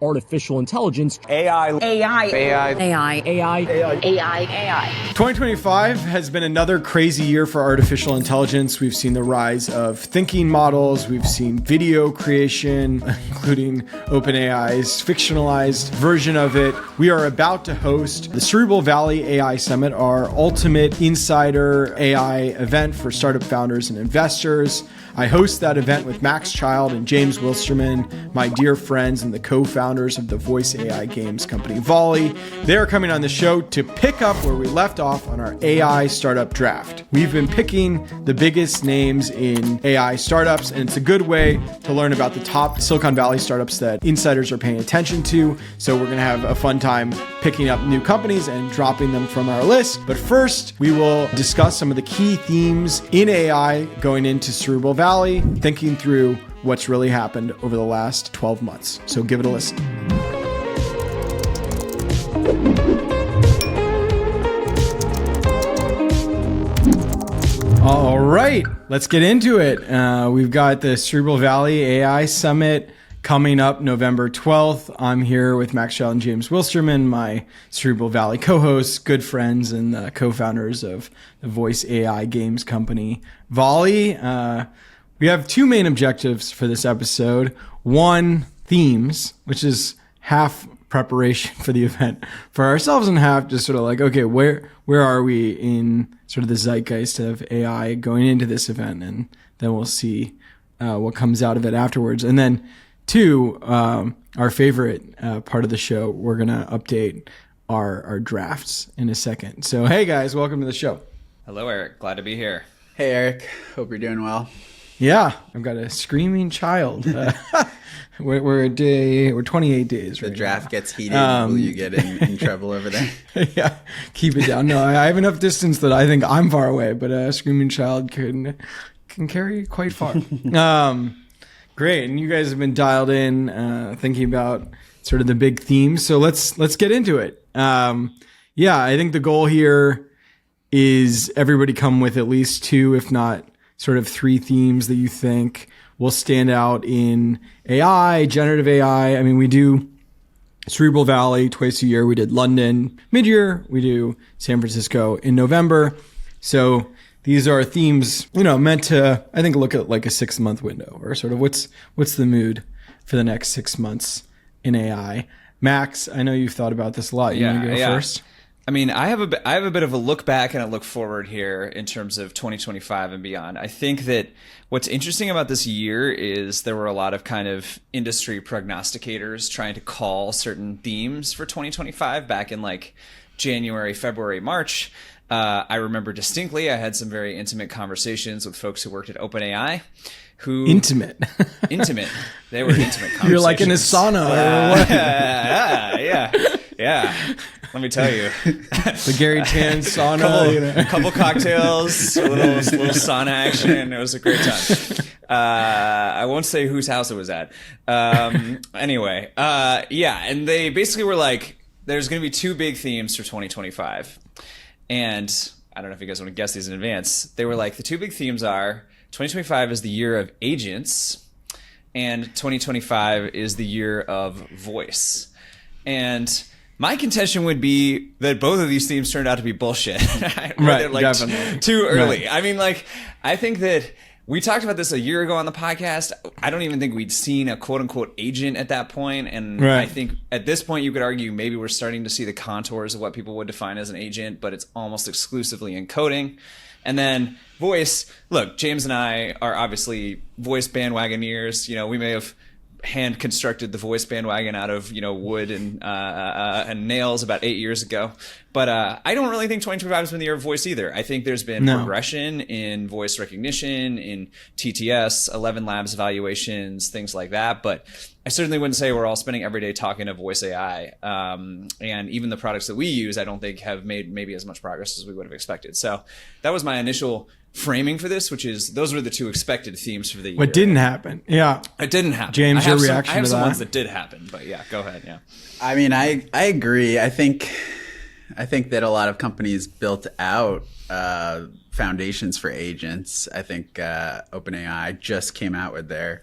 artificial intelligence, AI, AI, AI, AI, AI, AI, AI. 2025 has been another crazy year for artificial intelligence. We've seen the rise of thinking models. We've seen video creation, including OpenAI's fictionalized version of it. We are about to host the Cerebral Valley AI Summit, our ultimate insider AI event for startup founders and investors. I host that event with Max Child and James Wilsterman, my dear friends and the co-founders of the voice AI games company Volley. They're coming on the show to pick up where we left off on our AI startup draft. We've been picking the biggest names in AI startups, and it's a good way to learn about the top Silicon Valley startups that insiders are paying attention to. So we're going to have a fun time picking up new companies and dropping them from our list. But first, we will discuss some of the key themes in AI going into Cerebral Valley, thinking through what's really happened over the last 12 months. So give it a listen. All right, let's get into it. We've got the Cerebral Valley AI Summit coming up November 12th. I'm here with Max Child and James Wilsterman, my Cerebral Valley co-hosts, good friends, and co-founders of the voice AI games company Volley. We have two main objectives for this episode. One, themes, which is half preparation for the event for ourselves and half just sort of like, okay, where are we in sort of the zeitgeist of AI going into this event? And then we'll see what comes out of it afterwards. And then two, our favorite part of the show, we're going to update our drafts in a second. So, hey guys, welcome to the show. Hello, Eric. Glad to be here. Hey, Eric. Hope you're doing well. Yeah, I've got a screaming child. We're 28 days. The draft gets heated. Will you get in trouble over there? Yeah, keep it down. No, I have enough distance that I think I'm far away, but a screaming child can carry quite far. Great, and you guys have been dialed in, thinking about sort of the big themes. So let's get into it. Yeah, I think the goal here is everybody come with at least two, if not sort of three themes that you think will stand out in AI, generative AI. I mean, we do Cerebral Valley twice a year. We did London mid-year. We do San Francisco in November. So these are themes, meant to, I think, look at like a 6-month window or sort of what's the mood for the next 6 months in AI. Max, I know you've thought about this a lot. You want to go first? I mean, I have a bit of a look back and a look forward here in terms of 2025 and beyond. I think that what's interesting about this year is there were a lot of kind of industry prognosticators trying to call certain themes for 2025 back in like January, February, March. I remember distinctly I had some very intimate conversations with folks who worked at OpenAI. Intimate. They were intimate conversations. You're like in a sauna or what? Yeah. Let me tell you. The Gary Tan sauna. Couple cocktails, a little sauna action. It was a great time. I won't say whose house it was at. Anyway, and they basically were like, there's going to be two big themes for 2025. And I don't know if you guys want to guess these in advance. They were like, the two big themes are 2025 is the year of agents and 2025 is the year of voice. And my contention would be that both of these themes turned out to be bullshit. Right, like definitely. Too early. Right. I mean, like, I think that we talked about this a year ago on the podcast. I don't even think we'd seen a quote-unquote agent at that point. And right. I think at this point you could argue maybe we're starting to see the contours of what people would define as an agent, but it's almost exclusively in coding. And then voice. Look, James and I are obviously voice bandwagoneers. We may have hand constructed the voice bandwagon out of wood and nails about 8 years ago, but I don't really think 2025 has been the year of voice either. I think there's been progression in voice recognition, in TTS, 11 Labs evaluations, things like that. But I certainly wouldn't say we're all spending every day talking to voice AI. And even the products that we use, I don't think have made maybe as much progress as we would have expected. So that was my initial framing for this, which is those were the two expected themes for the year. What didn't happen? Yeah, it didn't happen. James, your reaction to that? I have some ones that did happen, but yeah, go ahead. Yeah, I mean, I agree. I think that a lot of companies built out foundations for agents. I think OpenAI just came out with their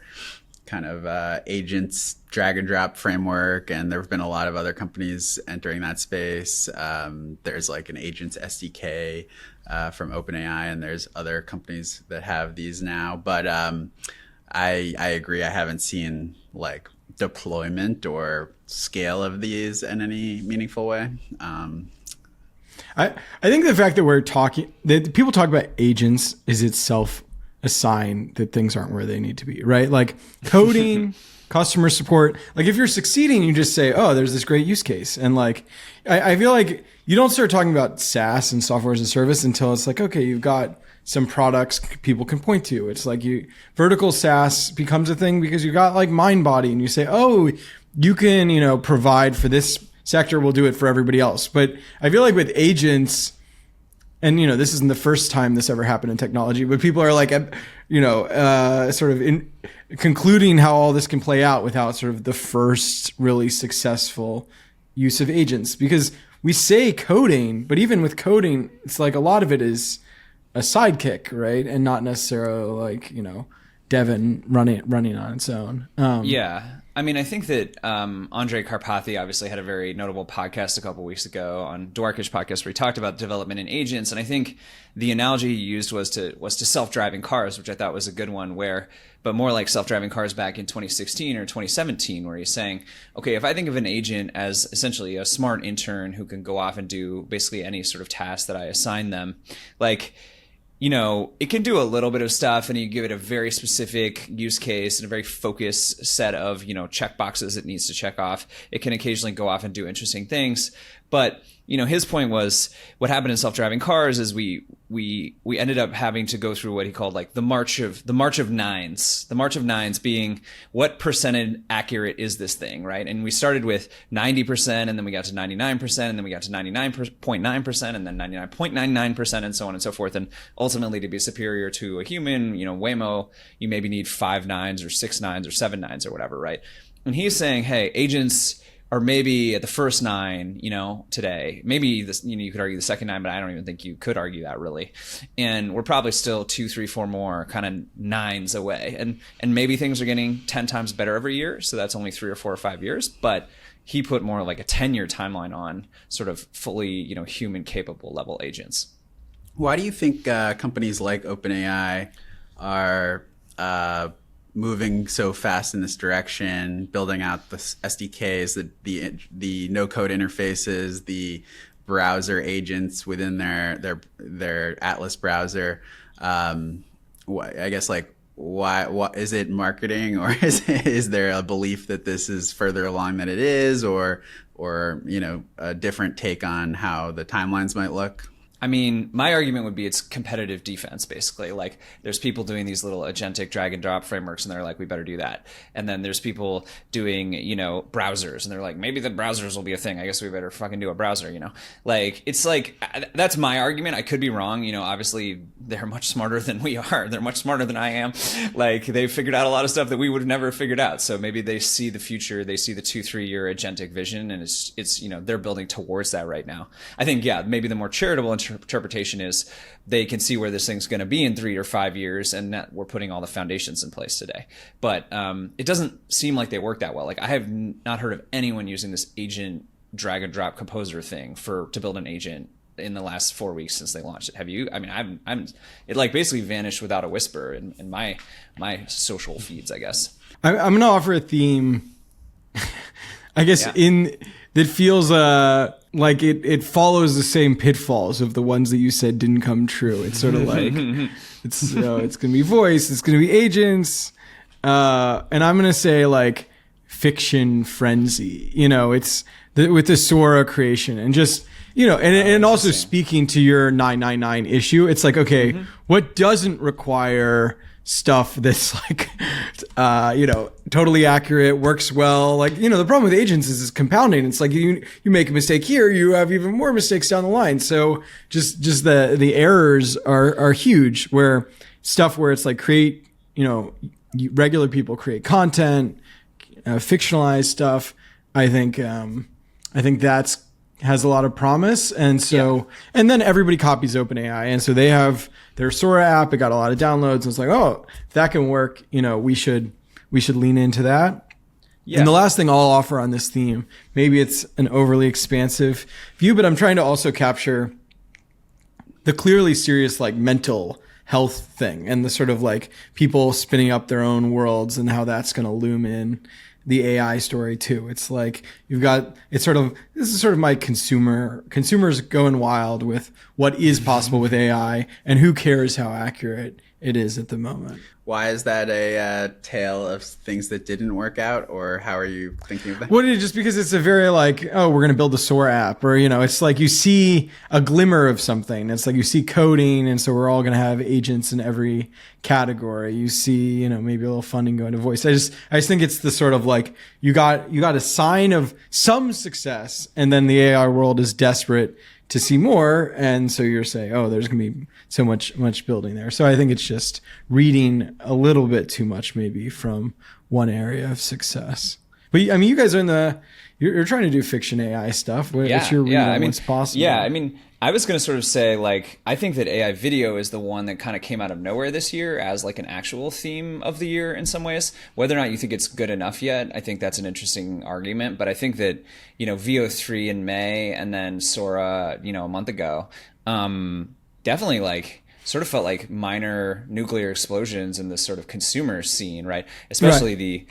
kind of agents drag and drop framework, and there have been a lot of other companies entering that space. There's like an agents SDK from OpenAI, and there's other companies that have these now. But I agree. I haven't seen like deployment or scale of these in any meaningful way. I think the fact that people talk about agents is itself a sign that things aren't where they need to be, right? Like coding, customer support. Like if you're succeeding, you just say, oh, there's this great use case. And like, I feel like you don't start talking about SaaS and software as a service until it's like, okay, you've got some products people can point to. It's like vertical SaaS becomes a thing because you got like MindBody and you say, oh, you can, provide for this sector, we'll do it for everybody else. But I feel like with agents, and this isn't the first time this ever happened in technology, but people are like, sort of concluding how all this can play out without sort of the first really successful use of agents. Because we say coding, but even with coding, it's like a lot of it is a sidekick, right? And not necessarily like, Devin running on its own. Yeah. I mean, I think that Andre Karpathy obviously had a very notable podcast a couple weeks ago on Dwarkish podcast where he talked about development in agents, and I think the analogy he used was to self-driving cars, which I thought was a good one. But more like self-driving cars back in 2016 or 2017, where he's saying, okay, if I think of an agent as essentially a smart intern who can go off and do basically any sort of task that I assign them, like, it can do a little bit of stuff, and you give it a very specific use case and a very focused set of, check boxes it needs to check off. It can occasionally go off and do interesting things. But, his point was what happened in self-driving cars is we ended up having to go through what he called like the march of nines. The march of nines being what percentage accurate is this thing, right? And we started with 90%, and then we got to 99%, and then we got to 99.9%, and then 99.99%, and so on and so forth. And ultimately, to be superior to a human, Waymo, you maybe need 5 nines or 6 nines or 7 nines or whatever, right? And he's saying, hey, agents are maybe at the first 9, today. Maybe this, you could argue the second 9, but I don't even think you could argue that really. And we're probably still 2, 3, 4 more kind of 9s away. And maybe things are getting 10 times better every year. So that's only 3 or 4 or 5 years. But he put more like a 10-year timeline on sort of fully, human capable level agents. Why do you think companies like OpenAI are moving so fast in this direction, building out the SDKs, the no-code interfaces, the browser agents within their Atlas browser? I guess like why is it marketing, or is there a belief that this is further along than it is, or a different take on how the timelines might look? I mean, my argument would be it's competitive defense, basically. Like, there's people doing these little agentic drag and drop frameworks, and they're like, we better do that. And then there's people doing, browsers, and they're like, maybe the browsers will be a thing. I guess we better fucking do a browser, Like, it's like, that's my argument. I could be wrong. Obviously, they're much smarter than we are. They're much smarter than I am. Like, they've figured out a lot of stuff that we would have never figured out. So maybe they see the future. They see the 2-3 year agentic vision, and it's they're building towards that right now. I think, yeah, maybe the more charitable interpretation is they can see where this thing's going to be in 3 or 5 years, and that we're putting all the foundations in place today. But it doesn't seem like they work that well. Like, I have not heard of anyone using this agent drag and drop composer thing to build an agent in the last 4 weeks since they launched it. Have you? I mean, it like basically vanished without a whisper in my social feeds, I guess. I'm going to offer a theme, I guess, that feels like it follows the same pitfalls of the ones that you said didn't come true. It's sort of like it's going to be voice, it's going to be agents, and I'm going to say like fiction frenzy. It's with the Sora creation and just and also speaking to your 999 issue. It's like, okay, what doesn't require stuff that's like, totally accurate, works well. Like, the problem with agents is it's compounding. It's like you make a mistake here, you have even more mistakes down the line. So just the errors are huge, where stuff where it's like create, regular people create content, fictionalized stuff. I think that's has a lot of promise. And so, and then everybody copies OpenAI. And so they have their Sora app. It got a lot of downloads. And it's like, oh, if that can work, we should we should lean into that. Yeah. And the last thing I'll offer on this theme, maybe it's an overly expansive view, but I'm trying to also capture the clearly serious like mental health thing and the sort of like people spinning up their own worlds and how that's going to loom in the AI story too. It's like this is sort of my consumers going wild with what is possible with AI and who cares how accurate it is at the moment. Why is that a tale of things that didn't work out, or how are you thinking of that? Well, just because it's a very like, oh, we're going to build a Sora app, or, it's like you see a glimmer of something. It's like you see coding, and so we're all going to have agents in every category. You see, maybe a little funding going to voice. I just think it's the sort of like you got a sign of some success, and then the AI world is desperate to see more, and so you're saying, oh, there's going to be so much building there. So I think it's just reading a little bit too much maybe from one area of success. But I mean, you guys are you're trying to do fiction AI stuff. What's your read on what's possible? Yeah, I mean, I was going to sort of say, like, I think that AI video is the one that kind of came out of nowhere this year as like an actual theme of the year in some ways. Whether or not you think it's good enough yet, I think that's an interesting argument. But I think that, VO3 in May and then Sora, a month ago, definitely like sort of felt like minor nuclear explosions in this sort of consumer scene, right? Especially the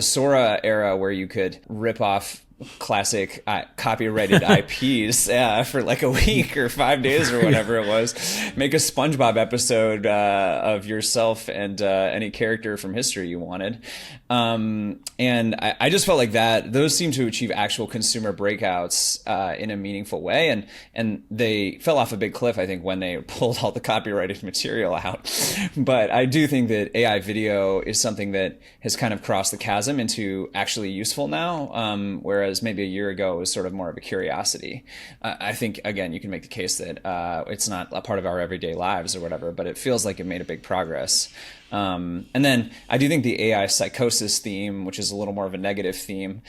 Sora era where you could rip off classic copyrighted IPs for like a week or 5 days or whatever it was. Make a SpongeBob episode of yourself and any character from history you wanted. And I just felt like those seem to achieve actual consumer breakouts in a meaningful way. And they fell off a big cliff, I think, when they pulled all the copyrighted material out. But I do think that AI video is something that has kind of crossed the chasm into actually useful now, whereas maybe a year ago it was sort of more of a curiosity. I think, again, you can make the case that it's not a part of our everyday lives or whatever, but it feels like it made a big progress. And then I do think the AI psychosis theme, which is a little more of a negative theme,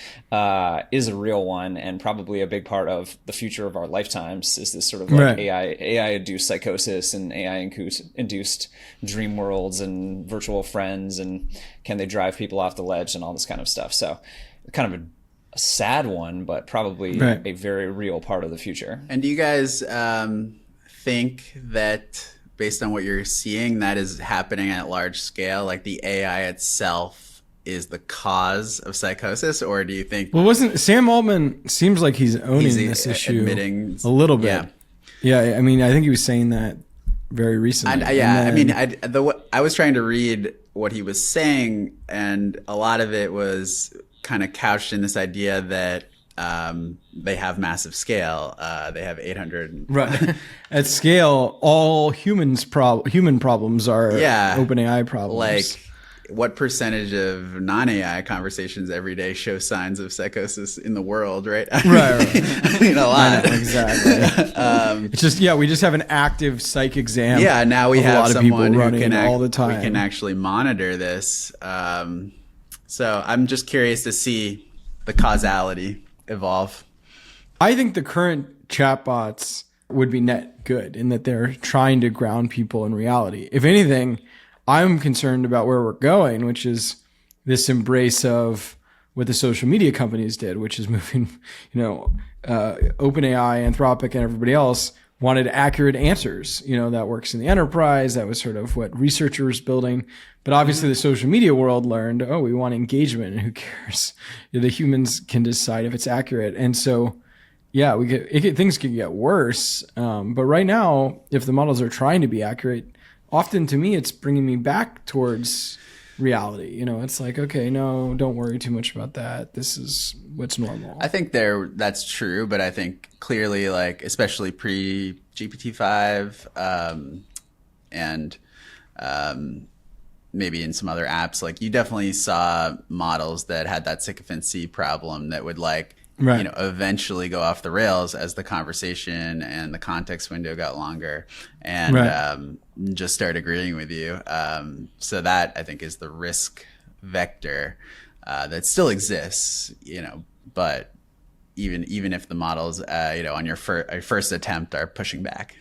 is a real one and probably a big part of the future of our lifetimes, is this sort of like Right. AI-induced psychosis and AI-induced dream worlds and virtual friends, and can they drive people off the ledge and all this kind of stuff. So kind of a sad one, but probably Right. a very real part of the future. And do you guys think that, based on what you're seeing, that is happening at large scale, like the AI itself is the cause of psychosis? Or do you think Well, wasn't Sam Altman seems like he's owning this issue admitting a little bit? Yeah. I mean, I think he was saying that very recently. I was trying to read what he was saying, and a lot of it was kind of couched in this idea that they have massive scale. They have 800. Right. At scale, all human problems are OpenAI problems. Like, what percentage of non-AI conversations every day show signs of psychosis in the world, right? Right. I mean, a lot. Exactly. It's just, we just have an active psych exam. Yeah, now we of have a lot of people someone who running can all the time. We can actually monitor this. So I'm just curious to see the causality evolve. I think the current chatbots would be net good in that they're trying to ground people in reality. If anything, I'm concerned about where we're going, which is this embrace of what the social media companies did, which is moving, OpenAI, Anthropic, and everybody else wanted accurate answers. That works in the enterprise. That was sort of what researchers building. But obviously the social media world learned, we want engagement, and who cares? The humans can decide if it's accurate. And so, things can get worse. But right now, if the models are trying to be accurate, often to me, it's bringing me back towards reality. It's like, okay, no, don't worry too much about that. This is what's normal. I think that's true, but I think clearly, like, especially pre GPT-5, and maybe in some other apps, like, you definitely saw models that had that sycophancy problem that would eventually go off the rails as the conversation and the context window got longer, and just start agreeing with you. So that, I think, is the risk vector that still exists, but even if the models, on your first attempt are pushing back.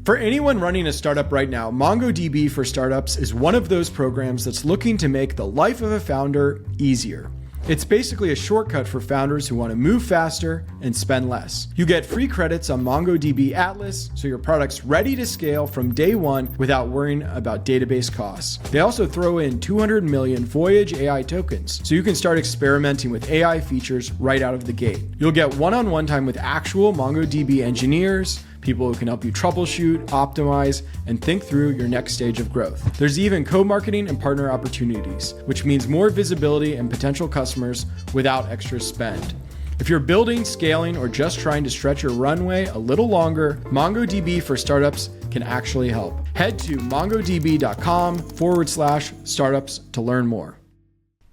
For anyone running a startup right now, MongoDB for Startups is one of those programs that's looking to make the life of a founder easier. It's basically a shortcut for founders who want to move faster and spend less. You get free credits on MongoDB Atlas, so your product's ready to scale from day one without worrying about database costs. They also throw in 200 million Voyage AI tokens, so you can start experimenting with AI features right out of the gate. You'll get one-on-one time with actual MongoDB engineers, people who can help you troubleshoot, optimize, and think through your next stage of growth. There's even co-marketing and partner opportunities, which means more visibility and potential customers without extra spend. If you're building, scaling, or just trying to stretch your runway a little longer, MongoDB for Startups can actually help. Head to mongodb.com/startups to learn more.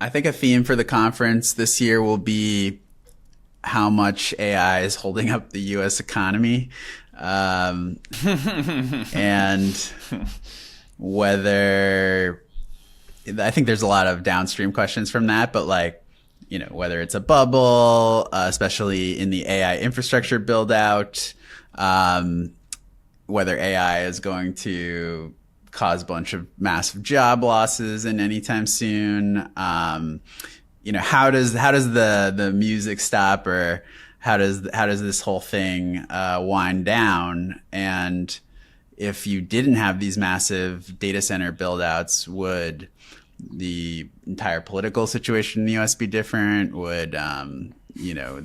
I think a theme for the conference this year will be how much AI is holding up the U.S. economy. And whether, I think there's a lot of downstream questions from that, but like, you know, whether it's a bubble, especially in the AI infrastructure build out, whether AI is going to cause a bunch of massive job losses in anytime soon. You know, how does the music stop, or how does this whole thing wind down? And if you didn't have these massive data center build-outs, would the entire political situation in the US be different? Would you know,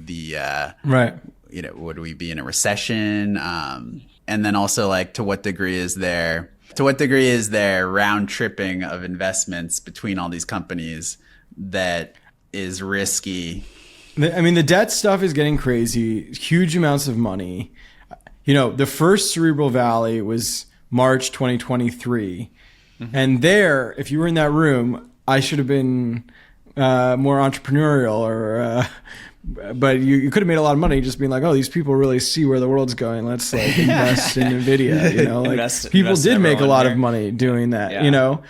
Right. You know, would we be in a recession? And then also, like, to what degree is there round tripping of investments between all these companies that is risky? I mean, the debt stuff is getting crazy, huge amounts of money. You know, the first Cerebral Valley was March 2023. Mm-hmm. And there, if you were in that room, I should have been more entrepreneurial, but you could have made a lot of money just being like, oh, these people really see where the world's going. Let's like invest in NVIDIA. You know, like people did make a lot of money doing that, yeah. you know?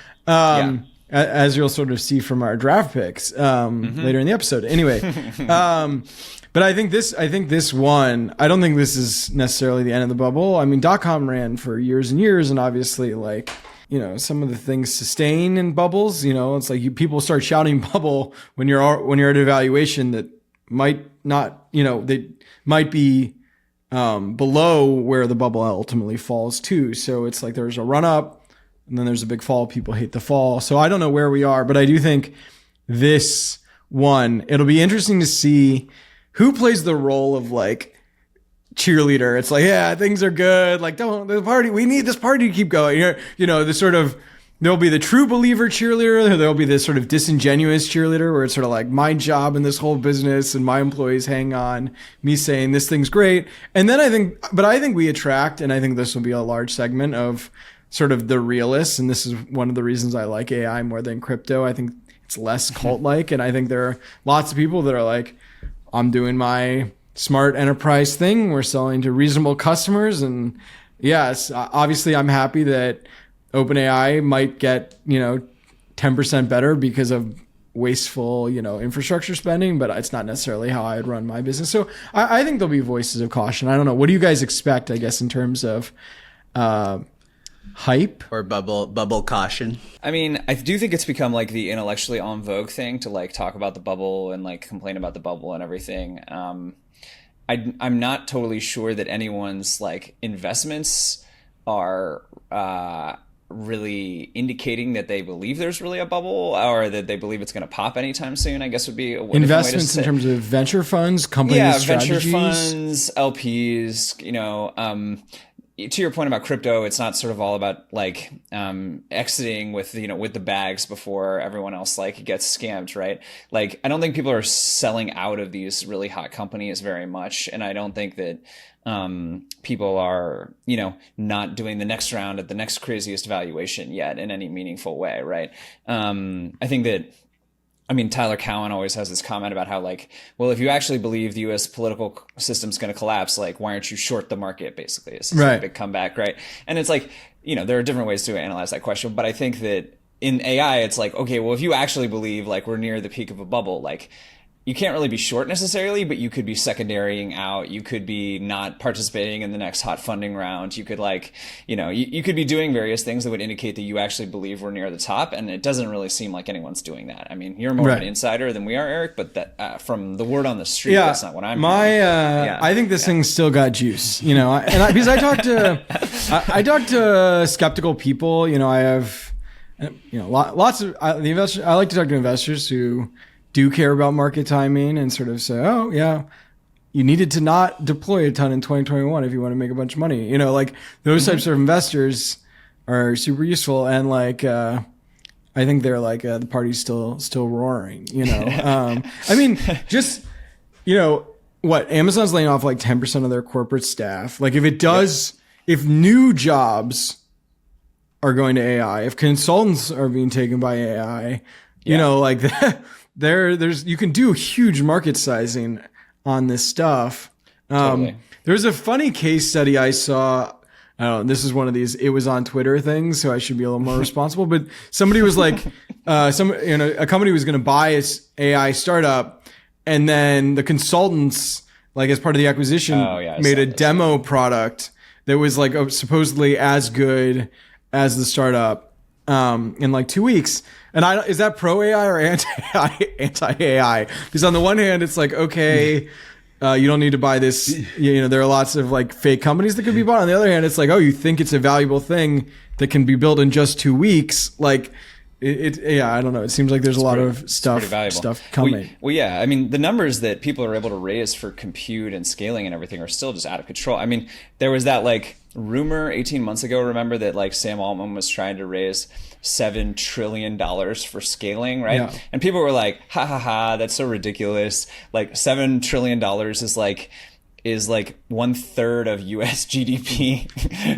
As you'll sort of see from our draft picks later in the episode. Anyway, but I think this one, I don't think this is necessarily the end of the bubble. I mean, .com ran for years and years, and obviously, like, you know, some of the things sustain in bubbles. You know, it's like people start shouting bubble when you're at a valuation that might not, you know, they might be below where the bubble ultimately falls to. So it's like there's a run up. And then there's a big fall. People hate the fall. So I don't know where we are, but I do think this one, it'll be interesting to see who plays the role of like cheerleader. It's like, yeah, things are good. Like, we need this party to keep going. You know, the sort of, there'll be the true believer cheerleader. There'll be this sort of disingenuous cheerleader where it's sort of like my job in this whole business and my employees hang on, me saying this thing's great. And then I think we attract, and I think this will be a large segment of sort of the realists, and this is one of the reasons I like AI more than crypto. I think it's less cult-like, and I think there are lots of people that are like, I'm doing my smart enterprise thing. We're selling to reasonable customers, and yes, obviously I'm happy that OpenAI might get, you know, 10% better because of wasteful, you know, infrastructure spending, but it's not necessarily how I'd run my business. So I think there'll be voices of caution. I don't know. What do you guys expect, I guess, in terms of hype or bubble caution? I mean, I do think it's become like the intellectually en vogue thing to like talk about the bubble and like complain about the bubble and everything. I'm not totally sure that anyone's like investments are really indicating that they believe there's really a bubble or that they believe it's going to pop anytime soon, I guess would be a investments in terms of venture funds, companies, strategies. Venture funds, LPs, you know, to your point about crypto, it's not sort of all about like exiting with, you know, with the bags before everyone else like gets scammed, right? Like, I don't think people are selling out of these really hot companies very much, and I don't think that people are, you know, not doing the next round at the next craziest valuation yet in any meaningful way, right? I think that, I mean, Tyler Cowen always has this comment about how, like, well, if you actually believe the U.S. political system's going to collapse, like, why aren't you short the market, basically? It's right. A big comeback, right? And it's like, you know, there are different ways to analyze that question. But I think that in AI, it's like, okay, well, if you actually believe, like, we're near the peak of a bubble, like, you can't really be short necessarily, but you could be secondarying out. You could be not participating in the next hot funding round. You could you could be doing various things that would indicate that you actually believe we're near the top. And it doesn't really seem like anyone's doing that. I mean, you're more of an insider than we are, Eric, but that from the word on the street, that's not what I'm hearing. I think this thing's still got juice, because I talk to skeptical people, I have, lots of the investors. I like to talk to investors who do care about market timing and sort of say, oh yeah, you needed to not deploy a ton in 2021 if you want to make a bunch of money. Those types of investors are super useful. And I think they're the party's still roaring, I mean, just, what Amazon's laying off 10% of their corporate staff. If new jobs are going to AI, if consultants are being taken by AI, there's you can do huge market sizing on this stuff. Totally. There's a funny case study I saw. I don't know, this is one of these, it was on Twitter things, so I should be a little more responsible. But somebody was a company was going to buy its AI startup, and then the consultants, as part of the acquisition, made a demo product that was supposedly as good as the startup in 2 weeks. And is that pro AI or anti AI? Because on the one hand, it's okay, you don't need to buy this. There are lots of fake companies that could be bought. On the other hand, it's oh, you think it's a valuable thing that can be built in just 2 weeks. I don't know. It seems like there's a lot of stuff coming. I mean, the numbers that people are able to raise for compute and scaling and everything are still just out of control. I mean, there was that rumor 18 months ago, remember, that Sam Altman was trying to raise $7 trillion for scaling, right? Yeah. And people were like, ha ha ha, that's so ridiculous. $7 trillion is 1/3 of US GDP.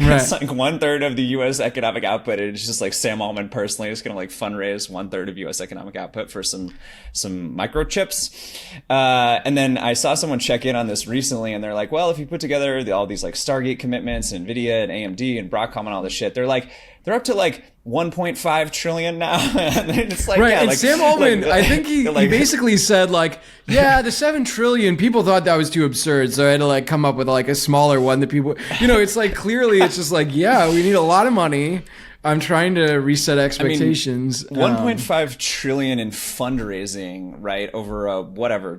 Right. It's 1/3 of the US economic output. And it's just Sam Altman personally is going to fundraise 1/3 of US economic output for some microchips. And then I saw someone check in on this recently, and they're well, if you put together all these Stargate commitments, NVIDIA and AMD and Broadcom and all this shit, they're up to 1.5 trillion now. And it's right. And Sam Altman, I think he basically said the 7 trillion, people thought that was too absurd. So I had to come up with a smaller one that people, it's clearly it's just we need a lot of money. I'm trying to reset expectations. 1.5 trillion in fundraising, right, over a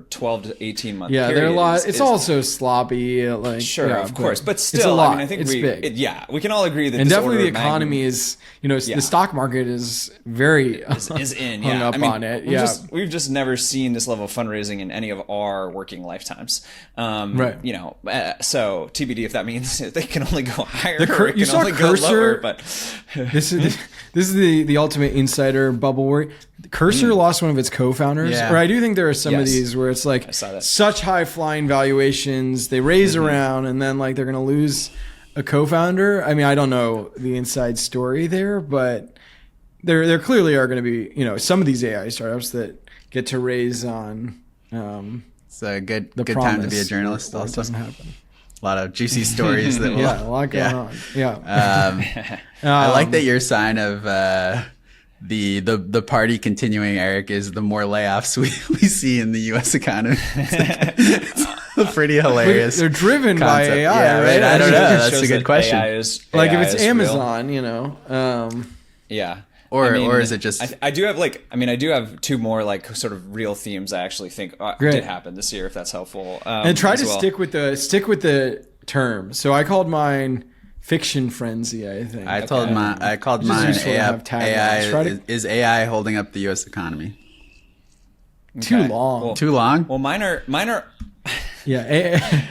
12 to 18 month period. Yeah, there are a lot. It's also sloppy. Sure, of course, but still, it's a lot. I think it's big. We can all agree that and definitely the economy is, the stock market is very is in hung up on it. We've just never seen this level of fundraising in any of our working lifetimes. Right. So TBD if that means they can only go higher. Or it you can saw only Cursor, go lower, but. This is the ultimate insider bubble where Cursor lost one of its co-founders. Yeah. Or I do think there are some of these where it's such high flying valuations, they raise around, and then they're going to lose a co-founder. I mean, I don't know the inside story there, but there clearly are going to be some of these AI startups that get to raise on. It's a good time to be a journalist. Also, doesn't happen. A lot of juicy stories. That a lot going on. Yeah. I like that your sign of the party continuing, Eric, is the more layoffs we see in the U.S. economy. It's pretty hilarious. They're driven concept. by AI, yeah, right? I don't know. That's a good question. AI if it's Amazon, yeah. Or is it just? I do have two more sort of real themes I actually think did happen this year, if that's helpful. And try to stick with the term. So I called mine fiction frenzy. I think I called mine AI. Is AI holding up the U.S. economy? Too long. Too long. Well, mine are. Yeah,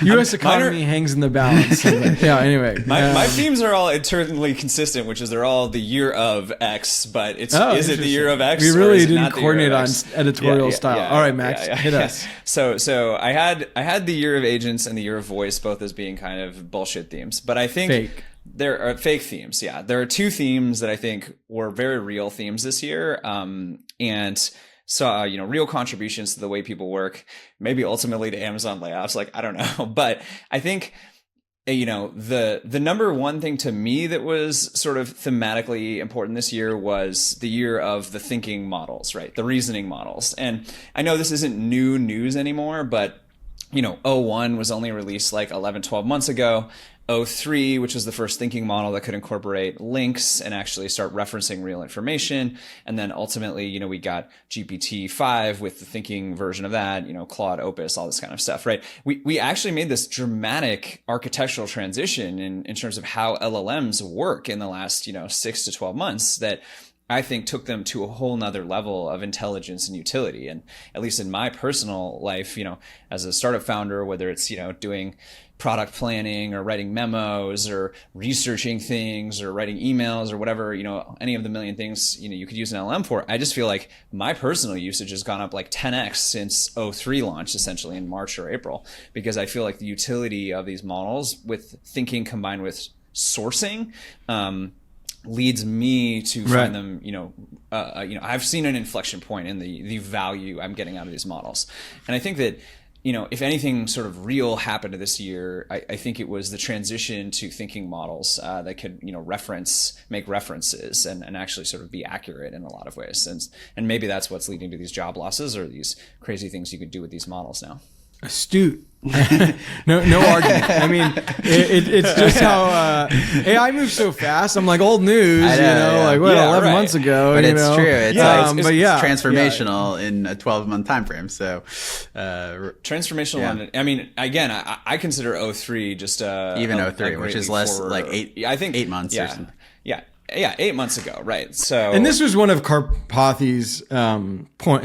U.S. economy hangs in the balance. Anyway. My themes are all internally consistent, which is they're all the year of X, but is it the year of X? We really didn't coordinate on editorial style. Yeah, all right, Max, hit us. So I had the year of agents and the year of voice both as being kind of bullshit themes, but I think fake. There are fake themes. Yeah, there are two themes that I think were very real themes this year, and saw real contributions to the way people work, maybe ultimately to Amazon layoffs, I don't know. But I think the number one thing to me that was sort of thematically important this year was the year of the thinking models, right? The reasoning models. And I know this isn't new news anymore, but O1 was only released like 11, 12 months ago. O3, which was the first thinking model that could incorporate links and actually start referencing real information. And then ultimately, we got GPT-5 with the thinking version of that, Claude, Opus, all this kind of stuff, right? We actually made this dramatic architectural transition in terms of how LLMs work in the last, 6 to 12 months that I think took them to a whole nother level of intelligence and utility. And at least in my personal life, as a startup founder, whether it's, doing product planning or writing memos or researching things or writing emails or whatever, any of the million things, you could use an LLM for, I just feel like my personal usage has gone up like 10x since O3 launched essentially in March or April, because I feel like the utility of these models with thinking combined with sourcing, leads me to find them, I've seen an inflection point in the value I'm getting out of these models. And I think that, if anything sort of real happened this year, I think it was the transition to thinking models that could, make references and actually sort of be accurate in a lot of ways. And maybe that's what's leading to these job losses or these crazy things you could do with these models now. Astute. no argument. I mean, it's just how AI moves so fast. I'm like old news, like 11 months ago. But it's true. It's transformational in a 12-month time frame. So transformational. I mean, again, I consider O3 just even O3, which is less like 8 months or something. Yeah, 8 months ago, right? So, and this was one of Karpathy's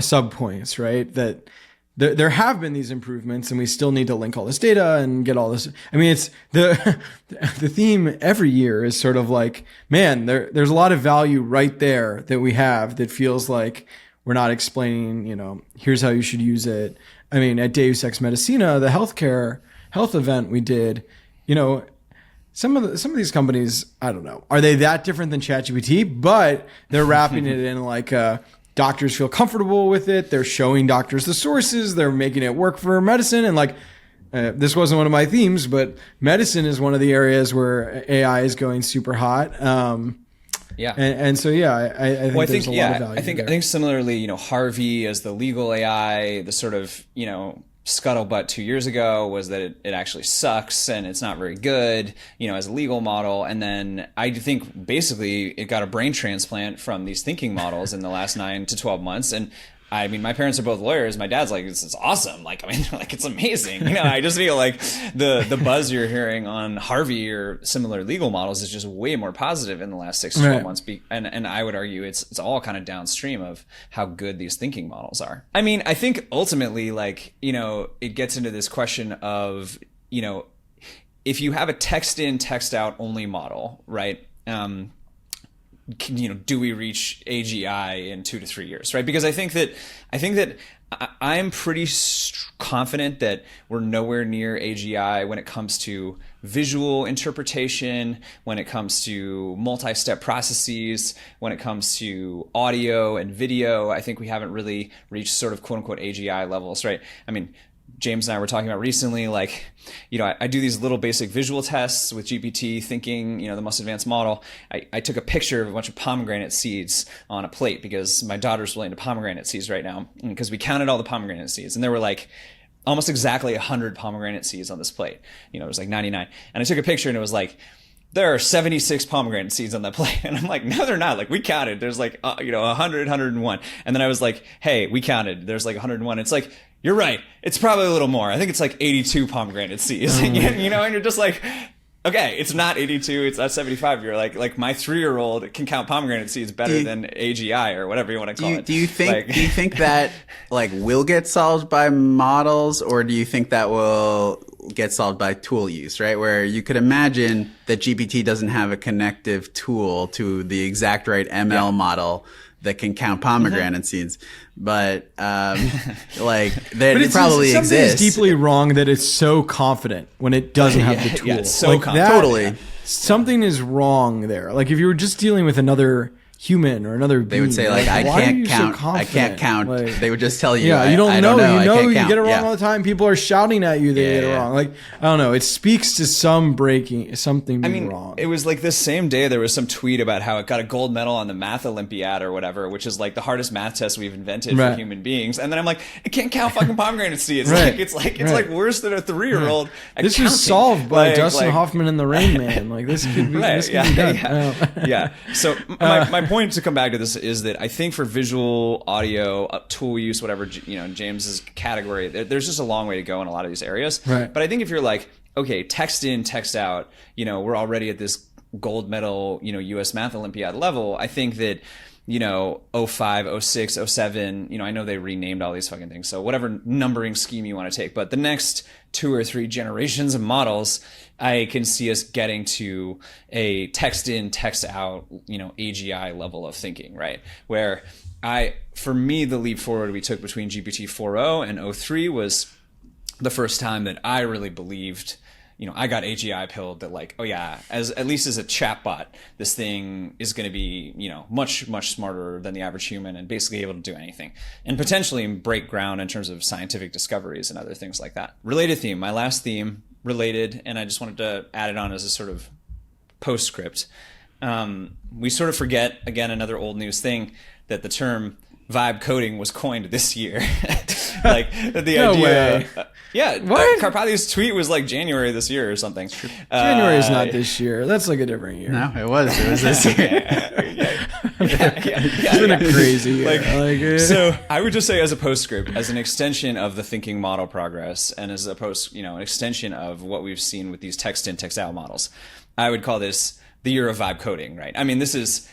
sub points, right? That there have been these improvements, and we still need to link all this data and get all this. I mean, it's the theme every year is sort of like, man, there's a lot of value right there that we have that feels like we're not explaining. Here's how you should use it. I mean, at Deus Ex Medicina, the health event we did, some of these companies, I don't know, are they that different than ChatGPT? But they're wrapping it in like doctors feel comfortable with it. They're showing doctors the sources. They're making it work for medicine. And this wasn't one of my themes, but medicine is one of the areas where AI is going super hot. I think there's a lot of value I think similarly, Harvey as the legal AI, the sort of, scuttlebutt 2 years ago was that it actually sucks and it's not very good, as a legal model. And then I think basically it got a brain transplant from these thinking models in the last 9 to 12 months. And I mean, my parents are both lawyers. My dad's like, it's awesome. It's amazing. I just feel like the buzz you're hearing on Harvey or similar legal models is just way more positive in the last 6 to 12 months. And I would argue it's all kind of downstream of how good these thinking models are. I mean, I think ultimately, it gets into this question of, if you have a text in, text out only model, right? Do we reach AGI in 2 to 3 years, right? Because I think that I'm pretty confident that we're nowhere near AGI when it comes to visual interpretation, when it comes to multi-step processes, when it comes to audio and video. I think we haven't really reached sort of quote unquote AGI levels, right? I mean, James and I were talking about recently, I do these little basic visual tests with GPT thinking, the most advanced model. I took a picture of a bunch of pomegranate seeds on a plate because my daughter's really into pomegranate seeds right now, because we counted all the pomegranate seeds and there were almost exactly 100 pomegranate seeds on this plate. It was 99. And I took a picture and it was there are 76 pomegranate seeds on that plate. And I'm like, no, they're not. We counted. There's 100, 101. And then I was like, hey, we counted. There's 101. It's you're right. It's probably a little more. I think it's 82 pomegranate seeds. And you're just okay, it's not 82. It's not 75. You're like my 3-year-old can count pomegranate seeds better than AGI or whatever you want to call it. Do you think that will get solved by models, or do you think that will get solved by tool use, right? Where you could imagine that GPT doesn't have a connective tool to the exact right ML model that can count pomegranate seeds, but it probably exists. Something is deeply wrong that it's so confident when it doesn't have the tool. It's so totally. Something is wrong there. If you were just dealing with another human or another being. They would say like, I why are can't you so count. I confident? can't count. Like, They would just tell you. yeah, you don't I know. don't know. You know, I can't you count. get it wrong Yeah. all the time. People are shouting at you. They Yeah, get it yeah. wrong. Like, I don't know. It speaks to something being wrong. It was like this same day there was some tweet about how it got a gold medal on the math Olympiad or whatever, which is like the hardest math test we've invented Right. for human beings. And then I'm like, it can't count fucking pomegranate seeds. Right. It's Right. like worse than a 3-year-old. at This counting. was solved by Like- Dustin like- Hoffman and the Rain Man. Like, this could be, Right. this could be done. Yeah. So my point to come back to this is that I think for visual, audio, tool use, whatever, James's category, there's just a long way to go in a lot of these areas. Right. But I think if you're like, okay, text in, text out, we're already at this gold medal, US Math Olympiad level. I think that, 05, 06, 07, I know they renamed all these fucking things. So whatever numbering scheme you want to take, but the next 2 or 3 generations of models, I can see us getting to a text in, text out, AGI level of thinking, right? Where for me, the leap forward we took between GPT 4.0 and 03 was the first time that I really believed, I got AGI pilled that like, oh yeah, at least as a chatbot, this thing is going to be, much, much smarter than the average human and basically able to do anything and potentially break ground in terms of scientific discoveries and other things like that. Related theme, my last theme, related, and I just wanted to add it on as a sort of postscript. We sort of forget, again, another old news thing, that the term vibe coding was coined this year. Like the No idea. way. What? Carpathi's tweet was like January this year or something. January is not this year. That's like a different year. No, it was this year. It's been a crazy year. So I would just say as a postscript, as an extension of the thinking model progress, and as an extension of what we've seen with these text in, text out models, I would call this the year of vibe coding, right? I mean, this is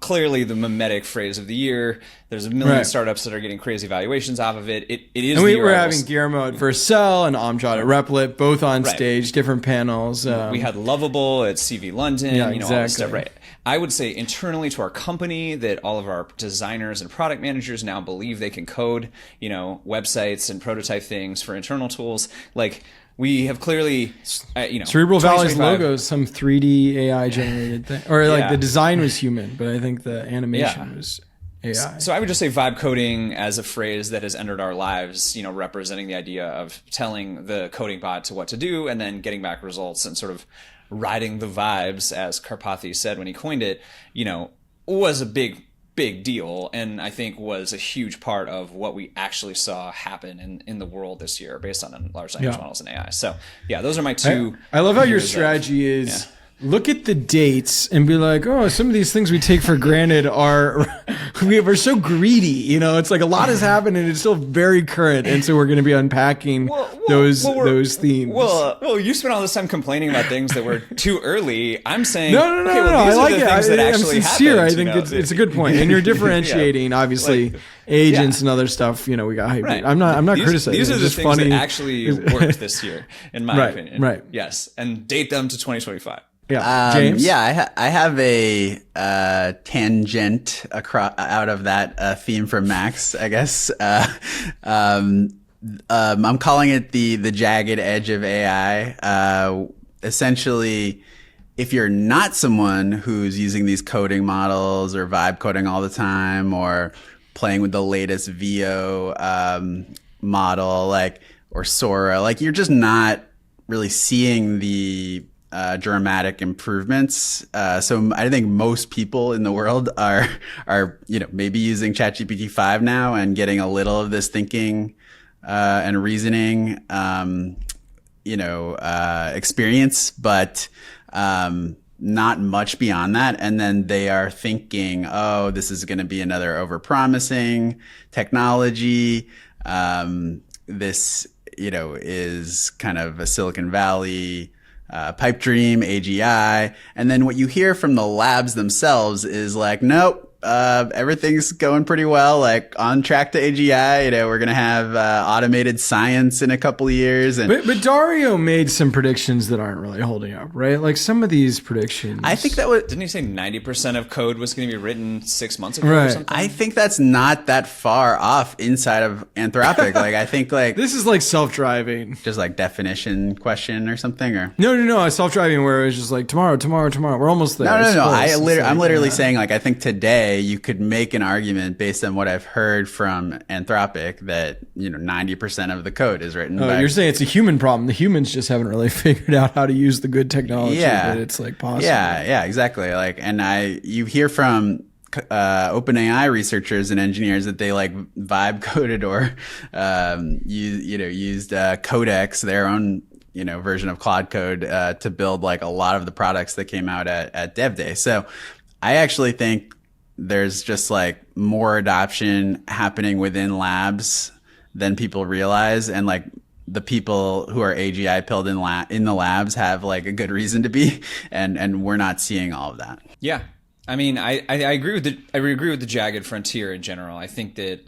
clearly the mimetic phrase of the year. There's a million startups that are getting crazy valuations off of it. It is. And the year we're I having will- Guillermo at Vercel and Amjad at Replit, both on stage, different panels. We had Lovable at CV London, Yeah, all this exactly. stuff, right? I would say internally to our company that all of our designers and product managers now believe they can code, websites and prototype things for internal tools. Like we have clearly, Cerebral Valley's 2025 logo is some 3D AI generated thing. Or like Yeah. the design was human, but I think the animation was AI. So I would just say vibe coding as a phrase that has entered our lives, representing the idea of telling the coding bot to what to do and then getting back results and sort of riding the vibes, as Karpathy said when he coined it, was a big deal, and I think was a huge part of what we actually saw happen in the world this year based on large language models and AI. So yeah, those are my two. I love how your years of- strategy is look at the dates and be like, oh, some of these things we take for granted we're so greedy. It's like a lot has happened and it's still very current. And so we're going to be unpacking those themes. Well, you spent all this time complaining about things that were too early. I'm saying, No. These I are like the it. things that I'm actually sincere. happened, I think it's a good point. And you're differentiating, obviously, agents yeah. and other stuff. We got hype. Right. I'm not criticizing. These are It's the just things funny. that actually worked this year, in my opinion. Right. Yes, and date them to 2025. Yeah. James? I have a tangent out of that theme from Max, I guess. I'm calling it the jagged edge of AI. Essentially, if you're not someone who's using these coding models or vibe coding all the time or playing with the latest VO model, or Sora, you're just not really seeing the dramatic improvements. So I think most people in the world are maybe using ChatGPT 5 now and getting a little of this thinking and reasoning experience, but not much beyond that. And then they are thinking, oh, this is going to be another overpromising technology. This is kind of a Silicon Valley pipe dream, AGI. And then what you hear from the labs themselves is like, nope, everything's going pretty well, like on track to AGI. We're going to have automated science in a couple of years. And but Dario made some predictions that aren't really holding up, right? Like some of these predictions. I think that was... Didn't he say 90% of code was going to be written 6 months ago Right. or something? I think that's not that far off inside of Anthropic. Like, I think like... This is like self-driving. Just like definition question or something, or... No. Self-driving where it was just like tomorrow. We're almost there. No. It's I'm like, literally saying, like, I think today you could make an argument based on what I've heard from Anthropic that 90% of the code is written. Oh, by... you're saying it's a human problem. The humans just haven't really figured out how to use the good technology. Yeah, but it's like possible. Yeah, exactly. Like, and you hear from OpenAI researchers and engineers that they like vibe coded or used Codex, their own version of Claude Code to build like a lot of the products that came out at Dev Day. So I actually think there's just like more adoption happening within labs than people realize, and like the people who are AGI pilled in the labs have like a good reason to be, and we're not seeing all of that. Yeah. I mean, I agree with the Jagged frontier in general. I think that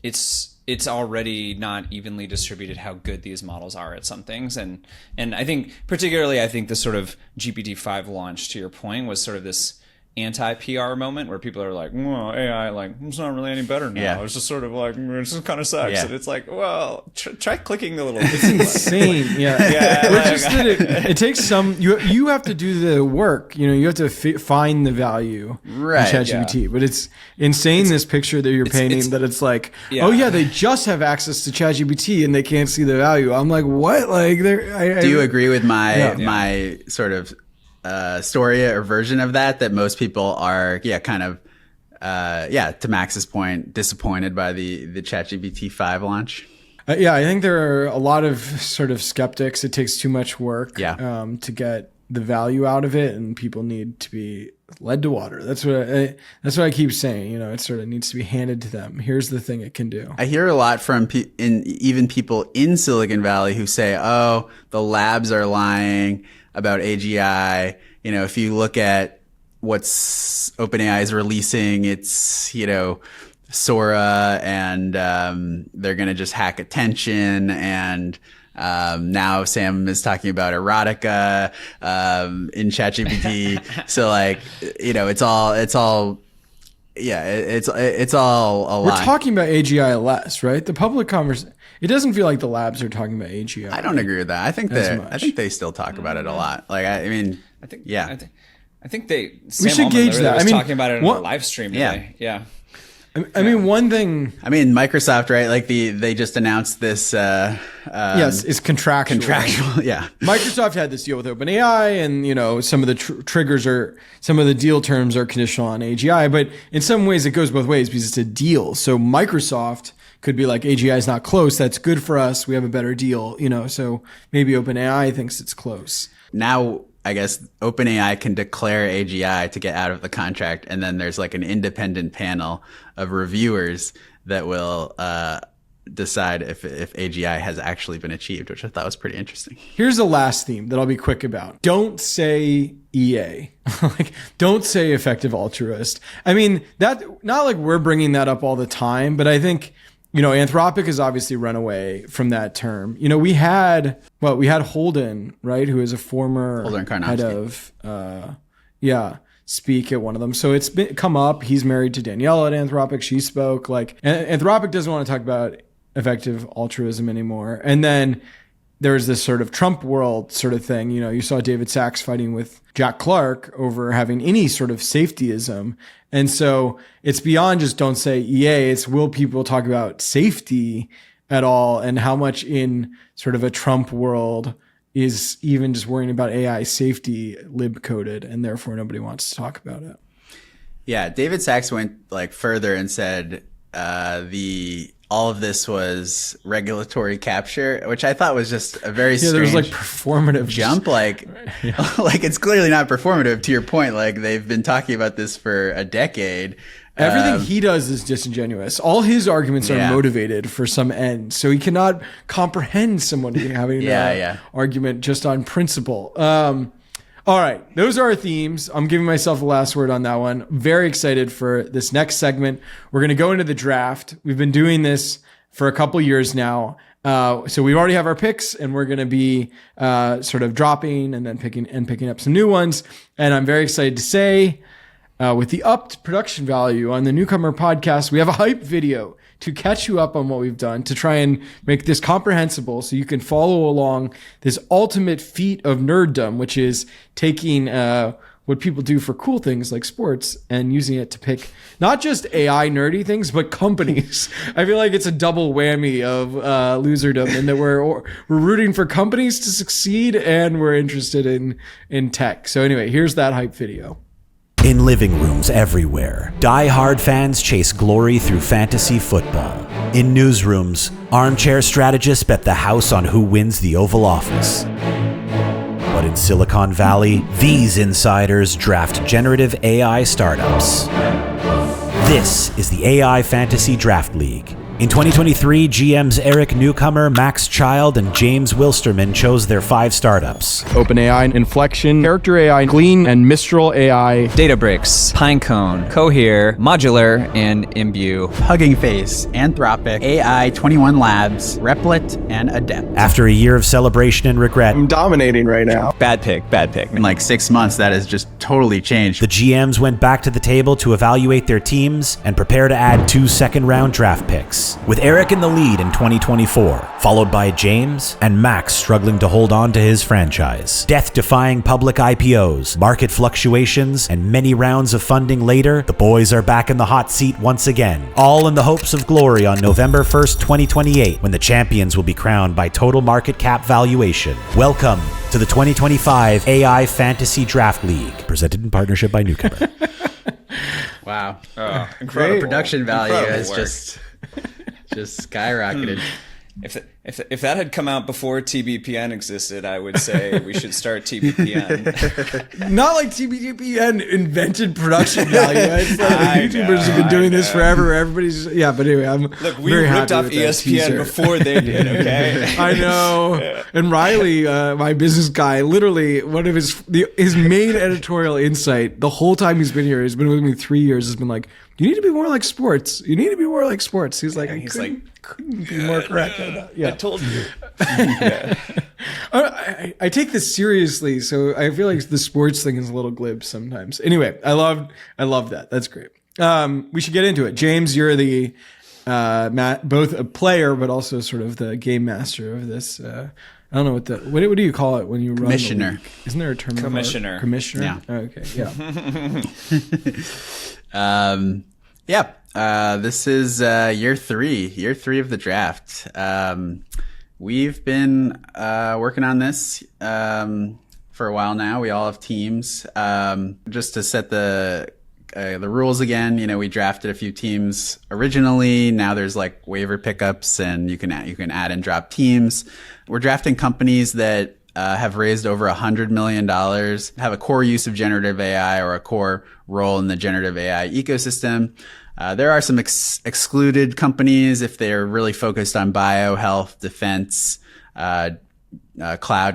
it's already not evenly distributed how good these models are at some things, and I think particularly the sort of GPT-5 launch, to your point, was sort of this anti-PR moment where people are like, well, AI, like, it's not really any better now. Yeah. It's just sort of like, it just kind of sucks. Yeah. And it's like, well, try clicking the little... It's insane. Yeah. Well, it's just that it takes some... You have to do the work. You have to find the value Right, in ChatGPT. yeah. But it's insane, this picture that you're painting, that it's like, Yeah. oh yeah, they just have access to ChatGPT and they can't see the value. I'm like, what? Like, Do you agree with Yeah. my sort of story or version of that most people are kind of to Max's point, disappointed by the ChatGPT 5 launch? I think there are a lot of sort of skeptics. It takes too much work to get the value out of it, and people need to be led to water. That's what I keep saying. It sort of needs to be handed to them. Here's the thing it can do. I hear a lot from even people in Silicon Valley who say, "Oh, the labs are lying about AGI." If you look at what's OpenAI is releasing, it's Sora, and they're going to just hack attention, and now Sam is talking about erotica in ChatGPT. So like, it's all a lie. We're talking about AGI less, right? The public conversation. It doesn't feel like the labs are talking about AGI. I don't agree with that. I think they still talk about it a lot. Like, I think they... We should gauge that. was talking about it in a live stream today. Yeah. I mean, one thing... Microsoft, right? Like they just announced this... yes, it's contractual. Contractual, yeah. Microsoft had this deal with OpenAI, and, some of the triggers some of the deal terms are conditional on AGI, but in some ways it goes both ways because it's a deal. So Microsoft could be like, AGI is not close. That's good for us. We have a better deal, so maybe OpenAI thinks it's close. Now, I guess OpenAI can declare AGI to get out of the contract, and then there's like an independent panel of reviewers that will decide if AGI has actually been achieved, which I thought was pretty interesting. Here's the last theme that I'll be quick about. Don't say EA. Like, don't say effective altruist. I mean, that, not like we're bringing that up all the time, but I think, Anthropic has obviously run away from that term. We had Holden, right, who is a former head of, speak at one of them. So it's come up. He's married to Daniela at Anthropic. She spoke. Like, Anthropic doesn't want to talk about effective altruism anymore. And then there's this sort of Trump world sort of thing. You saw David Sachs fighting with Jack Clark over having any sort of safetyism. And so it's beyond just don't say EA. It's, will people talk about safety at all, and how much in sort of a Trump world is even just worrying about AI safety lib coded, and therefore nobody wants to talk about it. Yeah, David Sachs went like further and said all of this was regulatory capture, which I thought was just a very strange. There was like performative jump. Like, like it's clearly not performative. To your point, like they've been talking about this for a decade. Everything he does is disingenuous. All his arguments are motivated for some end, so he cannot comprehend someone having an argument just on principle. All right, those are our themes. I'm giving myself the last word on that one. Very excited for this next segment. We're going to go into the draft. We've been doing this for a couple years now. So we already have our picks, and we're going to be sort of dropping and then picking up some new ones. And I'm very excited to say, with the upped production value on the Newcomer podcast, we have a hype video to catch you up on what we've done, to try and make this comprehensible so you can follow along this ultimate feat of nerddom, which is taking what people do for cool things like sports and using it to pick not just AI nerdy things, but companies. I feel like it's a double whammy of loserdom, and that we're rooting for companies to succeed, and we're interested in tech. So anyway, here's that hype video. In living rooms everywhere, die-hard fans chase glory through fantasy football. In newsrooms, armchair strategists bet the house on who wins the Oval Office. But in Silicon Valley, these insiders draft generative AI startups. This is the AI Fantasy Draft League. In 2023, GMs Eric Newcomer, Max Child, and James Wilsterman chose their 5 startups. OpenAI, Inflection, Character AI, Glean, and Mistral AI. Databricks, Pinecone, Cohere, Modular, and Imbue. Hugging Face, Anthropic, AI 21 Labs, Replit, and Adept. After a year of celebration and regret, I'm dominating right now. Bad pick. In like 6 months, that has just totally changed. the GMs went back to the table to evaluate their teams and prepare to add 2 second-round draft picks. With Eric in the lead in 2024, followed by James and Max struggling to hold on to his franchise. Death-defying public IPOs, market fluctuations, and many rounds of funding later, the boys are back in the hot seat once again, all in the hopes of glory on November 1st, 2028, when the champions will be crowned by total market cap valuation. Welcome to the 2025 AI Fantasy Draft League, presented in partnership by Newcomer. Wow. Oh, incredible. Production value Incredible has work. just skyrocketed. If that had come out before TBPN existed, I would say we should start TBPN. Not like TBPN invented production value. It's like I YouTubers have know, been doing I this know. forever. Everybody's but anyway, I'm Look, we very ripped happy off with that ESPN teaser. before they did, okay? I know. And Riley, my business guy, literally one of his main editorial insight the whole time he's been here, he's been with me 3 years, has been like, you need to be more like sports. You need to be more like sports. He's like, couldn't be more correct on that. Yeah. I told you. I take this seriously, so I feel like the sports thing is a little glib sometimes. Anyway, I love that. That's great. We should get into it. James, you're the both a player but also sort of the game master of this. I don't know what do you call it when you run Commissioner. the league? Isn't there a term? Commissioner. Commissioner. Yeah. Okay. Yeah. This is year three of the draft. We've been working on this for a while now. We all have teams. Just to set the rules again, we drafted a few teams originally. Now there's like waiver pickups, and you can add and drop teams. We're drafting companies that have raised over $100 million, have a core use of generative AI or a core role in the generative AI ecosystem. There are some excluded companies if they're really focused on bio, health, defense, cloud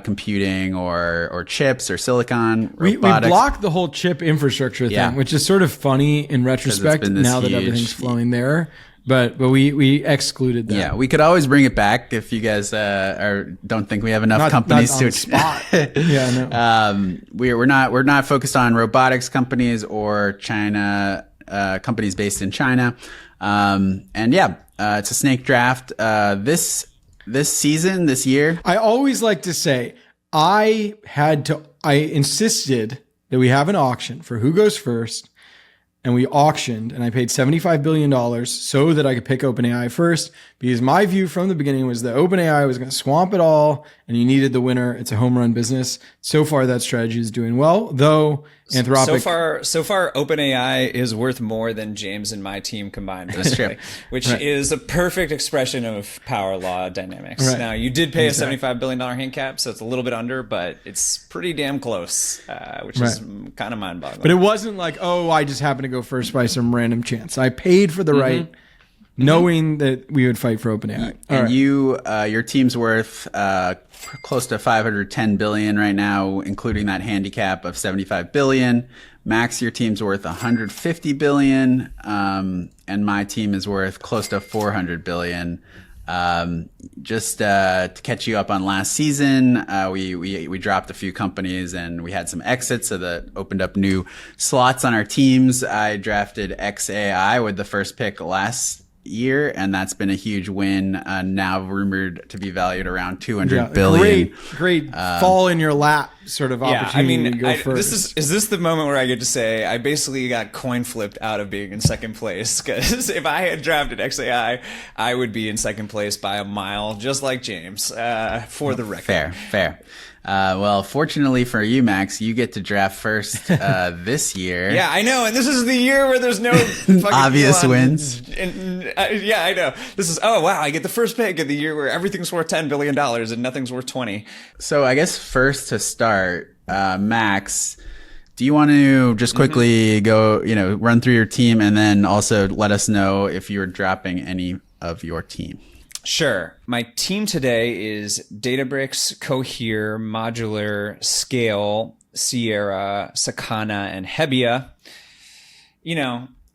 computing, or chips or silicon. We robotics. blocked the whole chip infrastructure thing, Yeah. which is sort of funny in retrospect been this now that huge. everything's flowing there. But we excluded that. Yeah, we could always bring it back if you guys don't think we have enough companies not to on the spot. Yeah, no. We're not focused on robotics companies or China companies based in China. It's a snake draft. This season, this year. I always like to say I insisted that we have an auction for who goes first. And we auctioned, and I paid $75 billion so that I could pick OpenAI first, because my view from the beginning was that OpenAI was going to swamp it all, and you needed the winner. It's a home run business. So far, that strategy is doing well, though Anthropic. So far, OpenAI is worth more than James and my team combined, basically, which is a perfect expression of power law dynamics. Right. Now, you did pay a $75 billion hand cap, so it's a little bit under, but it's pretty damn close, which is kind of mind-boggling. But it wasn't like, I just happened to go first by some random chance. I paid for the right. knowing that we would fight for OpenAI. And your team's worth close to 510 billion right now, including that handicap of 75 billion. Max, your team's worth 150 billion, and my team is worth close to 400 billion. Just to catch you up on last season, we dropped a few companies and we had some exits, so that opened up new slots on our teams. I drafted XAI with the first pick last year, and that's been a huge win. Now rumored to be valued around 200 billion. Great fall in your lap sort of opportunity to go first. Is this the moment where I get to say I basically got coin flipped out of being in second place? Because if I had drafted XAI, I would be in second place by a mile, just like James. For the record, fair. Well, fortunately for you, Max, you get to draft first this year. Yeah, I know, and this is the year where there's no fucking obvious wins. Yeah, I know. This is I get the first pick in the year where everything's worth $10 billion and nothing's worth 20. So I guess first to start, Max, do you want to just quickly go, run through your team and then also let us know if you're dropping any of your team? Sure. My team today is Databricks, Cohere, Modular, Scale, Sierra, Sakana, and Hebbia.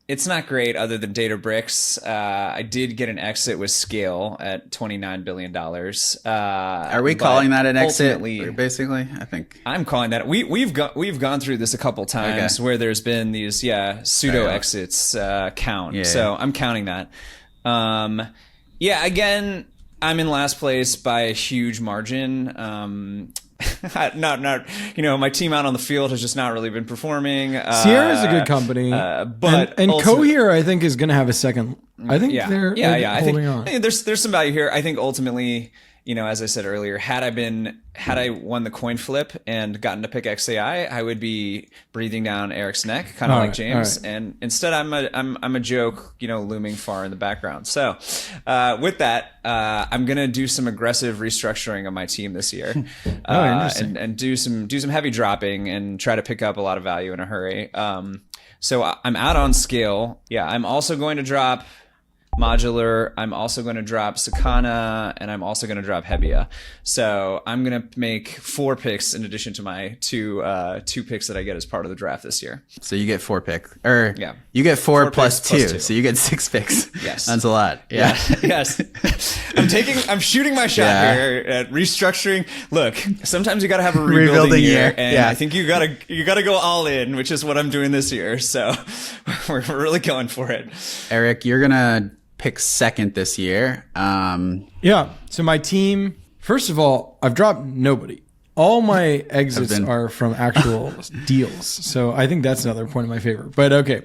It's not great other than Databricks. I did get an exit with Scale at $29 billion. Are we calling that an exit, basically? I think I'm calling that. We've gone through this a couple times where there's been these pseudo exits count. Yeah, so I'm counting that. Again, I'm in last place by a huge margin. My team out on the field has just not really been performing. Sierra's a good company, but Cohere, I think, is going to have a second. I think they're holding on. There's some value here. I think ultimately, as I said earlier, had I won the coin flip and gotten to pick XAI, I would be breathing down Eric's neck, kind of like James. And instead, I'm a joke, looming far in the background. So, with that, I'm gonna do some aggressive restructuring of my team this year, and do some heavy dropping and try to pick up a lot of value in a hurry. So I'm out on Scale. Yeah, I'm also going to drop Modular. I'm also going to drop Sakana, and I'm also going to drop Hebbia. So I'm going to make 4 picks in addition to my two picks that I get as part of the draft this year. So you get 4 picks, you get 4 plus 2, so you get 6 picks. Yes, that's a lot. Yeah. Yes. I'm shooting my shot here at restructuring. Look, sometimes you got to have a rebuilding year, and I think you got to go all in, which is what I'm doing this year. So we're really going for it. Eric, you're gonna pick second this year. So my team, first of all, I've dropped nobody. All my exits are from actual deals. So I think that's another point in my favor. But okay.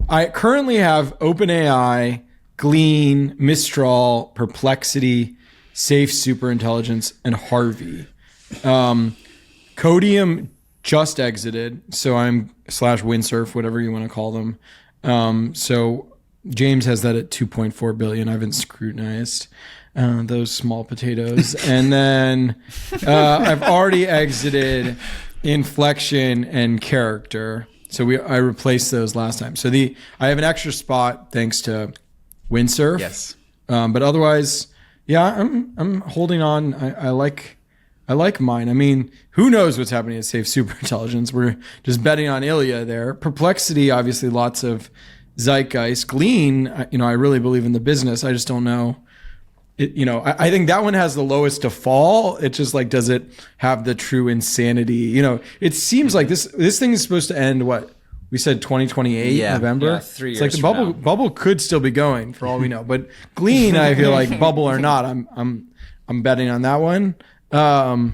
I currently have OpenAI, Glean, Mistral, Perplexity, Safe Superintelligence, and Harvey. Codium just exited. So I'm /Windsurf, whatever you want to call them. So James has that at 2.4 billion. I haven't scrutinized those small potatoes. And then I've already exited Inflection and Character. So I replaced those last time. So I have an extra spot thanks to Windsurf. Yes. But otherwise, I'm holding on. I like mine. I mean, who knows what's happening at Safe Superintelligence? We're just betting on Ilya there. Perplexity, obviously, lots of zeitgeist. Glean, I really believe in the business. I just don't know. I think that one has the lowest to fall. It's just like, does it have the true insanity? It seems like this thing is supposed to end what we said 2028 November. Yeah, 3 years. It's like the bubble could still be going for all we know. But Glean, I feel like bubble or not, I'm betting on that one. So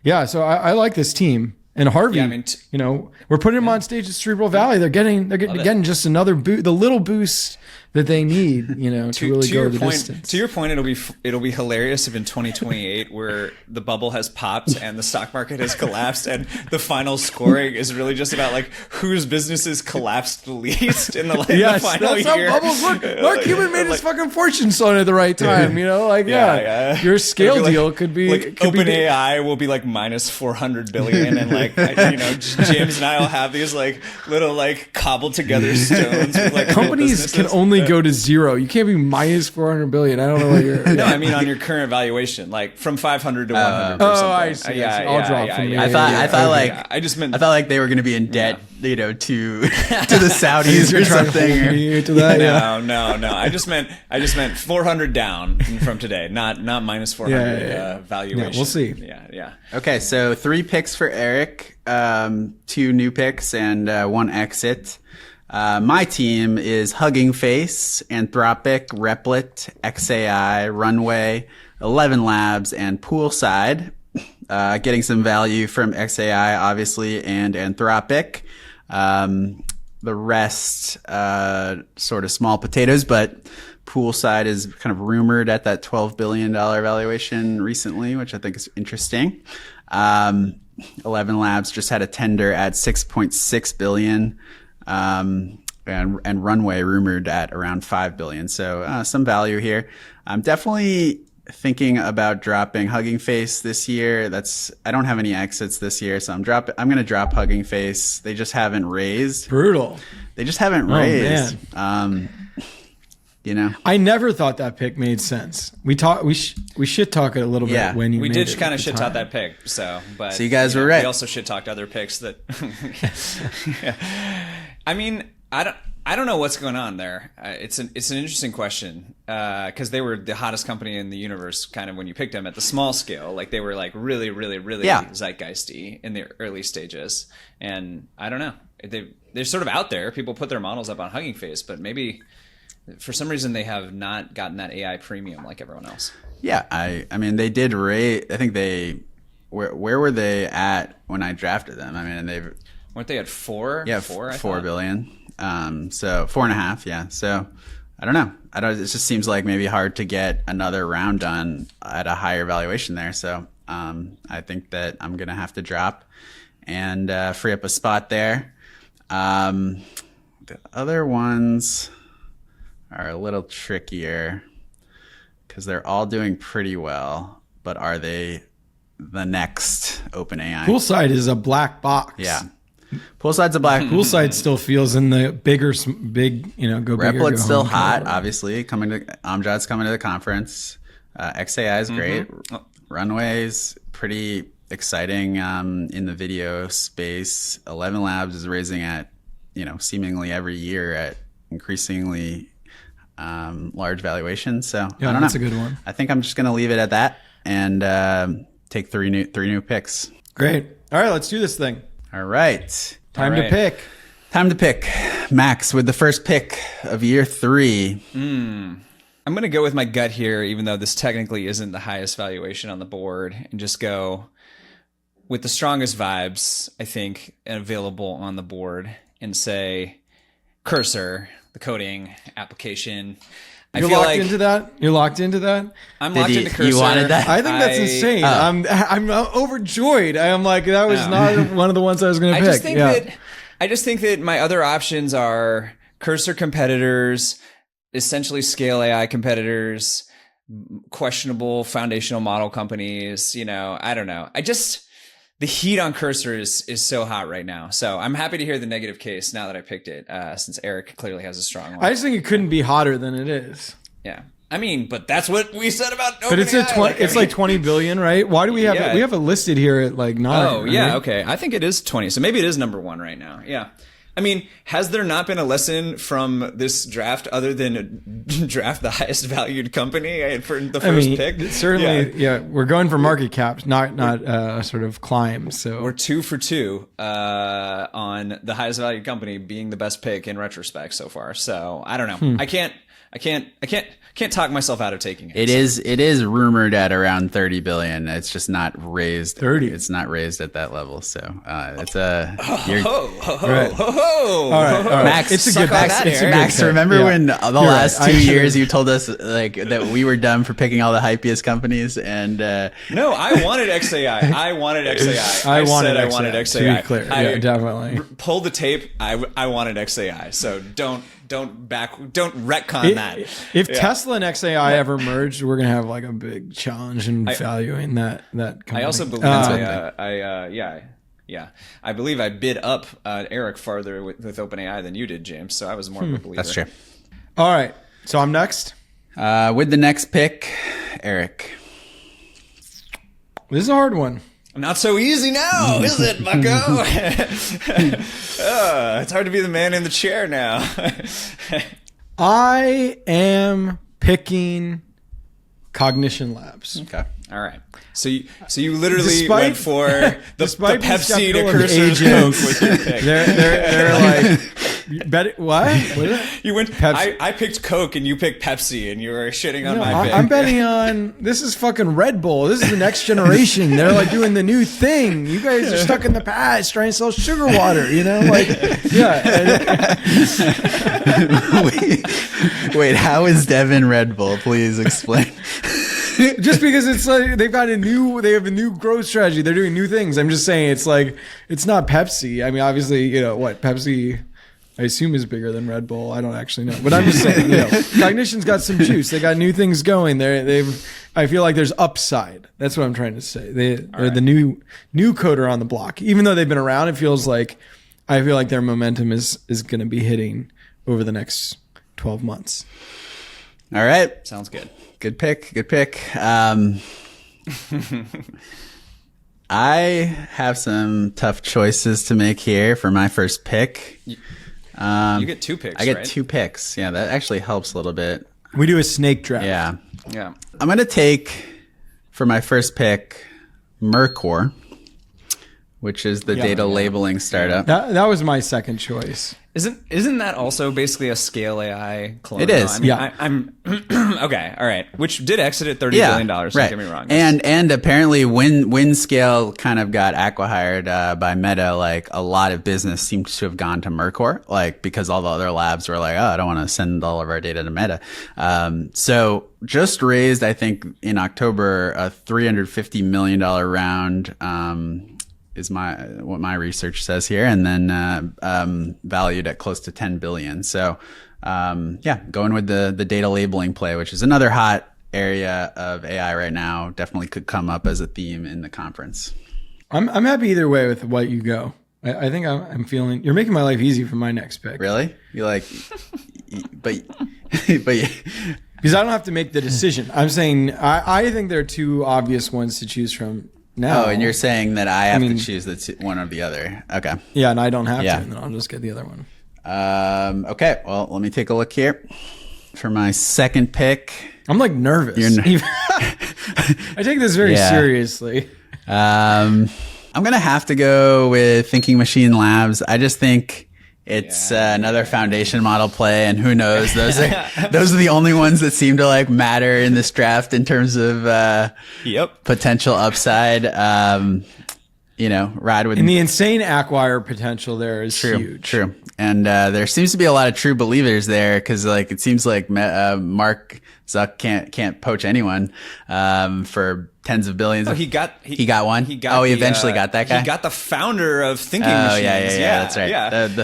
I like this team. And Harvey, we're putting him on stage at Cerebral Valley. They're getting just another boost, the little boost that they need, to really go the distance. To your point, it'll be hilarious if in 2028 where the bubble has popped and the stock market has collapsed and the final scoring is really just about like whose businesses collapsed the least in the final year. That's how bubbles work. Mark Cuban made his fucking fortune stone at the right time. Your Scale deal could be OpenAI will be like minus 400 billion, and like James and I will have these like little like cobbled together stones with like companies can only instantly go to zero. You can't be minus 400 billion. I don't know what you're. No, I mean on your current valuation, like from 500 to 100. Or something. I see. I'll drop from I thought I just meant. I thought like they were going to be in debt, to the Saudis or something. To that, No. I just meant 400 down from today, not minus 400 valuation. Yeah, we'll see. Yeah. Okay, so 3 picks for Eric, 2 new picks, and 1 exit. My team is Hugging Face, Anthropic, Replit, XAI, Runway, 11 Labs, and Poolside. Getting some value from XAI, obviously, and Anthropic. The rest, sort of small potatoes, but Poolside is kind of rumored at that $12 billion valuation recently, which I think is interesting. 11 Labs just had a tender at 6.6 billion. And Runway rumored at around 5 billion. So, some value here. I'm definitely thinking about dropping Hugging Face this year. I don't have any exits this year, so I'm going to drop Hugging Face. They just haven't raised. Brutal. They just haven't raised. Man. I never thought that pick made sense. We shit talk it a little bit when you. We did kind of shit talk that pick. So you guys were right. We also shit talked other picks that. I mean, I don't know what's going on there. It's an interesting question because they were the hottest company in the universe kind of when you picked them at the small scale. Like they were like really zeitgeisty in the early stages. And I don't know. They're sort of out there. People put their models up on Hugging Face, but maybe for some reason they have not gotten that AI premium like everyone else. Yeah, I mean they did rate. I think where were they at when I drafted them? I mean weren't they at 4? Yeah, 4 billion. So 4.5. Yeah. So I don't know. It just seems like maybe hard to get another round done at a higher valuation there. So I think that I'm gonna have to drop and free up a spot there. The other ones are a little trickier because they're all doing pretty well, but are they the next OpenAI? Poolside is a black box. Yeah. Poolside's a black. Poolside still feels in the big, go bigger. Replit's still hot, obviously. Amjad's coming to the conference. XAI is great. Runway's pretty exciting in the video space. 11 Labs is raising at, seemingly every year at increasingly large valuations. So I don't know. That's a good one. I think I'm just going to leave it at that and take three new picks. Great. All right, let's do this thing. All right. Time to pick. Max with the first pick of year 3. I'm going to go with my gut here, even though this technically isn't the highest valuation on the board, and just go with the strongest vibes, I think, available on the board, and say Cursor, the coding application. You're locked into that? You're locked into that? I'm locked into Cursor. You wanted that? I think that's insane. I'm overjoyed. I'm like, that was not one of the ones I was going to pick. I just think that my other options are Cursor competitors, essentially scale AI competitors, questionable foundational model companies. I don't know. The heat on Cursor is so hot right now. So I'm happy to hear the negative case now that I picked it, since Eric clearly has a strong one. I just think it couldn't be hotter than it is. Yeah. I mean, but that's what we said about OpenAI. But it's like 20 billion, right? Why do we have it? We have it listed here at like 9. Oh, yeah. Right? Okay. I think it is 20. So maybe it is number 1 right now. Yeah. I mean, has there not been a lesson from this draft other than draft the highest valued company for the first pick? Certainly, yeah. We're going for market caps, not sort of climb. So we're 2 for 2 on the highest valued company being the best pick in retrospect so far. So I don't know. I can't talk myself out of taking it. It is rumored at around 30 billion. It's just not raised. 30. It's not raised at that level. So it's all right. Max, it's a good Max, remember when the last 2 years you told us like that we were dumb for picking all the hypiest companies and no, I wanted XAI. I wanted XAI. I wanted XAI. To be clear. Yeah, definitely. Pull the tape. I wanted XAI. So don't retcon that. If Tesla and XAI ever merged, we're gonna have like a big challenge in valuing that company. I also believe I believe I bid up Eric farther with OpenAI than you did, James. So I was more of a believer. That's true. All right. So I'm next. With the next pick, Eric. This is a hard one. Not so easy now, is it, bucko? It's hard to be the man in the chair now. I am picking Cognition Labs. Okay. All right. So you literally went for the despite being Pepsi to skeptical of Cursors agents, Coke with your pick. They're like, what? What is it? You went. Pepsi. I picked Coke and you picked Pepsi, and you were shitting on No, my pick. I'm betting on this is fucking Red Bull. This is the next generation. They're like doing the new thing. You guys are stuck in the past trying to sell sugar water. You know, like yeah. Wait, how is Devin Red Bull? Please explain. Just because it's like they have a new growth strategy. They're doing new things. I'm just saying it's like it's not Pepsi. I mean, obviously, you know what Pepsi. I assume is bigger than Red Bull. I don't actually know, but I'm just saying, you know, Cognition's got some juice. They got new things going. I feel like there's upside. That's what I'm trying to say. They're the new coder on the block. Even though they've been around, I feel like their momentum is going to be hitting over the next 12 months. All right. Sounds good. Good pick. I have some tough choices to make here for my first pick. You get 2 picks. I get right? 2 picks. Yeah, that actually helps a little bit. We do a snake draft. Yeah. Yeah. I'm going to take, for my first pick, Mercor, which is the data labeling startup. That was my second choice. Isn't that also basically a scale AI clone? It is. I mean, Yeah. I'm okay. All right. Which did exit at $30 billion. Don't right. get me wrong. And apparently when Scale kind of got acqui-hired by Meta, like a lot of business seems to have gone to Mercor, like because all the other labs were like, oh, I don't want to send all of our data to Meta. So just raised, I think in October, a $350 million round, is what my research says here, and then valued at close to 10 billion. So going with the data labeling play, which is another hot area of AI right now, definitely could come up as a theme in the conference. I'm happy either way with what you go. I think I'm feeling you're making my life easy for my next pick. Really? You like, but because I don't have to make the decision. I'm saying I think there are 2 obvious ones to choose from. Now. Oh, and you're saying that I have to choose one or the other. Okay. Yeah, and I don't have to, and then I'll just get the other one. Okay, well, let me take a look here. For my second pick. I'm like nervous. I take this very seriously. I'm going to have to go with Thinking Machine Labs. I just think it's another foundation model play, and who knows? Those are the only ones that seem to like matter in this draft in terms of potential upside. Ride with. And the insane acquire potential there is huge. True. And there seems to be a lot of true believers there because like it seems like Mark Zuck can't poach anyone for tens of billions. Oh, he got one. He eventually got that guy. He got the founder of Thinking Machines. Yeah, that's right.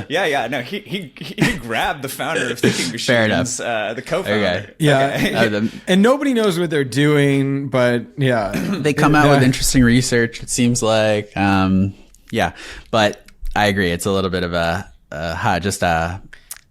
Yeah. No, he grabbed the founder of Thinking Machines. Fair enough. The co-founder. Okay. Yeah, and nobody knows what they're doing, but they come out with interesting research. It seems like, but I agree. It's a little bit of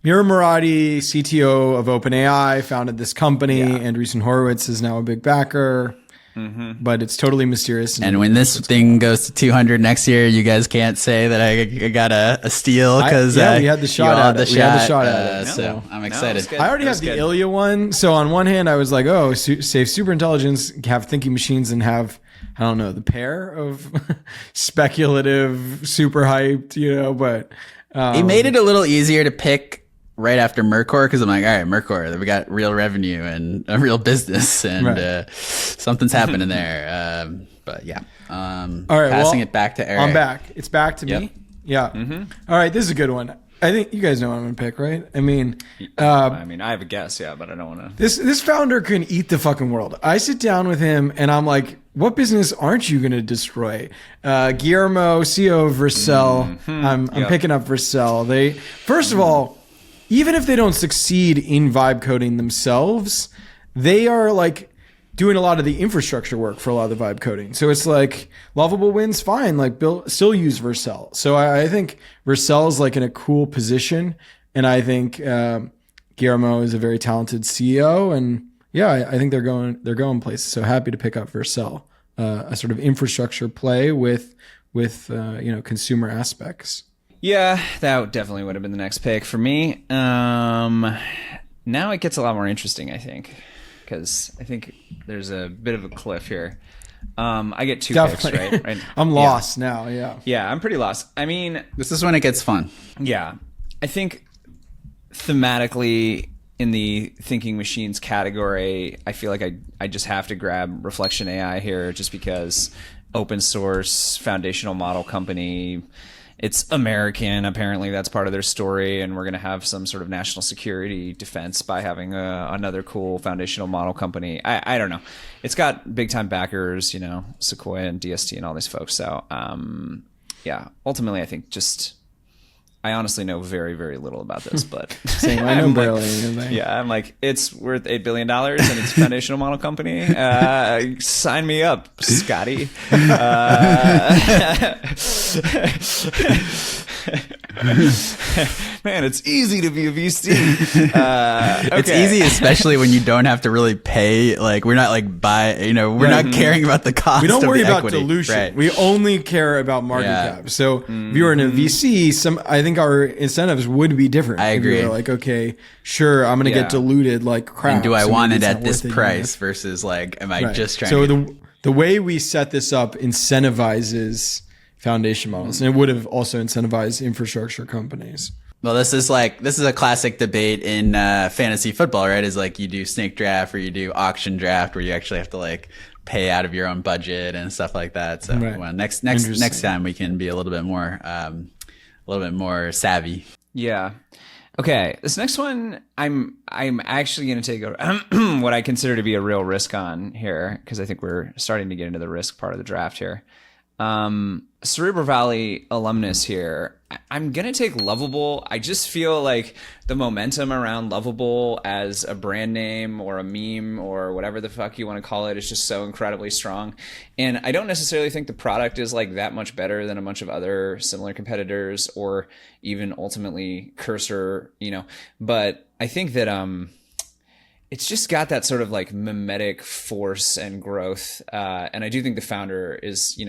Mira Murati, CTO of OpenAI, founded this company. Andreesen Horowitz is now a big backer. But it's totally mysterious. And when this thing goes to 200 next year, you guys can't say that I got a steal because we had the shot at it. We had the shot at it. So I'm excited. I already have the Ilya one. So on one hand, I was like, save super intelligence, have thinking machines, and have, I don't know, the pair of speculative, super hyped, but... it made it a little easier to pick right after Mercor because I'm like, all right, Mercor, we got real revenue and a real business and something's happening there. But yeah. All right, passing it back to Eric. I'm back. It's back to me. Yeah. All right, this is a good one. I think you guys know what I'm going to pick, right? I mean, I have a guess, but I don't want to. This founder can eat the fucking world. I sit down with him and I'm like, what business aren't you going to destroy? Guillermo, CEO of Vercel. I'm picking up Vercel. First of all, even if they don't succeed in vibe coding themselves, they are like doing a lot of the infrastructure work for a lot of the vibe coding. So it's like Lovable wins fine, like still use Vercel. So I think Vercel is like in a cool position. And I think Guillermo is a very talented CEO, and yeah, I think they're going places. So happy to pick up Vercel, a sort of infrastructure play with consumer aspects. Yeah, that definitely would have been the next pick for me. Now it gets a lot more interesting, I think, because I think there's a bit of a cliff here. I get 2 picks, right? I'm lost now. Yeah. Yeah, I'm pretty lost. I mean, This is when it gets fun. yeah, I think thematically in the thinking machines category, I feel like I just have to grab Reflection AI here, just because open source foundational model company. It's American. Apparently, that's part of their story, and we're going to have some sort of national security defense by having another cool foundational model company. I don't know. It's got big time backers, Sequoia and DST and all these folks. So, yeah. Ultimately, I think I honestly know very, very little about this, but Same, I know barely anything. Yeah, I'm like, it's worth $8 billion and it's a foundational model company. Sign me up, Scotty. Man, it's easy to be a VC. Okay. It's easy, especially when you don't have to really pay. Like, we're not like we're not caring about the cost. We don't of worry the about equity. dilution. Right. We only care about market cap. So if you were in a VC, I think our incentives would be different. I agree. If you were like, okay, sure, I'm going to get diluted like crap. And do I so want maybe it it's at not this worth it, price versus like, am I just trying so to... the way we set this up incentivizes foundation models, and it would have also incentivized infrastructure companies. Well, this is a classic debate in fantasy football, right? Is like you do snake draft or you do auction draft, where you actually have to like pay out of your own budget and stuff like that. So well, next time we can be a little bit more savvy. Yeah. Okay. This next one, I'm actually going to take what I consider to be a real risk on here, because I think we're starting to get into the risk part of the draft here. Cerebral Valley alumnus here. I'm going to take Lovable. I just feel like the momentum around Lovable as a brand name or a meme or whatever the fuck you want to call it is just so incredibly strong. And I don't necessarily think the product is like that much better than a bunch of other similar competitors or even ultimately Cursor, but I think that, it's just got that sort of like mimetic force and growth. And I do think the founder is,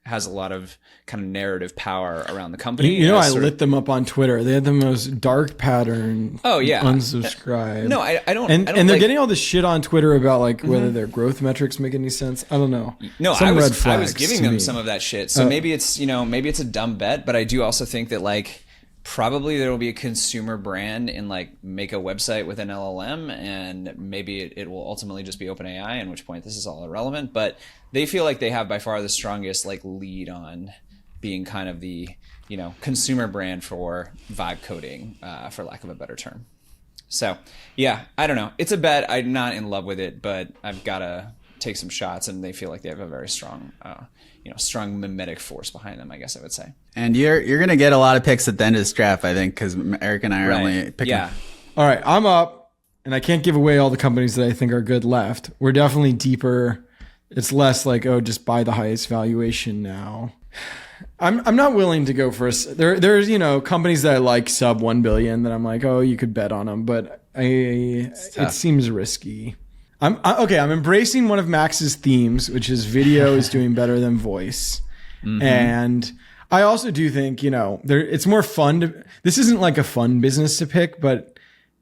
has a lot of kind of narrative power around the company. I lit them up on Twitter. They had the most dark pattern. Oh yeah, unsubscribe. No, I don't. And I don't they're getting all this shit on Twitter about like whether their growth metrics make any sense. I don't know. No, Some I red flags was giving to them me. some of that shit. So maybe it's a dumb bet, but I do also think that like probably there will be a consumer brand in like make a website with an LLM, and maybe it will ultimately just be OpenAI, in which point this is all irrelevant. But they feel like they have by far the strongest like lead on being kind of the consumer brand for vibe coding, for lack of a better term. So yeah, I don't know. It's a bet. I'm not in love with it, but I've got to take some shots, and they feel like they have a very strong strong mimetic force behind them, I guess I would say. And you're gonna get a lot of picks at the end of this draft, I think, because Eric and I are only picking. Yeah. All right, I'm up, and I can't give away all the companies that I think are good left. We're definitely deeper. It's less like, oh, just buy the highest valuation now. I'm not willing to go first. There's companies that I like sub 1 billion that I'm like, oh, you could bet on them, but it seems risky. I'm embracing one of Max's themes, which is video is doing better than voice. And I also do think, it's more fun this isn't like a fun business to pick, but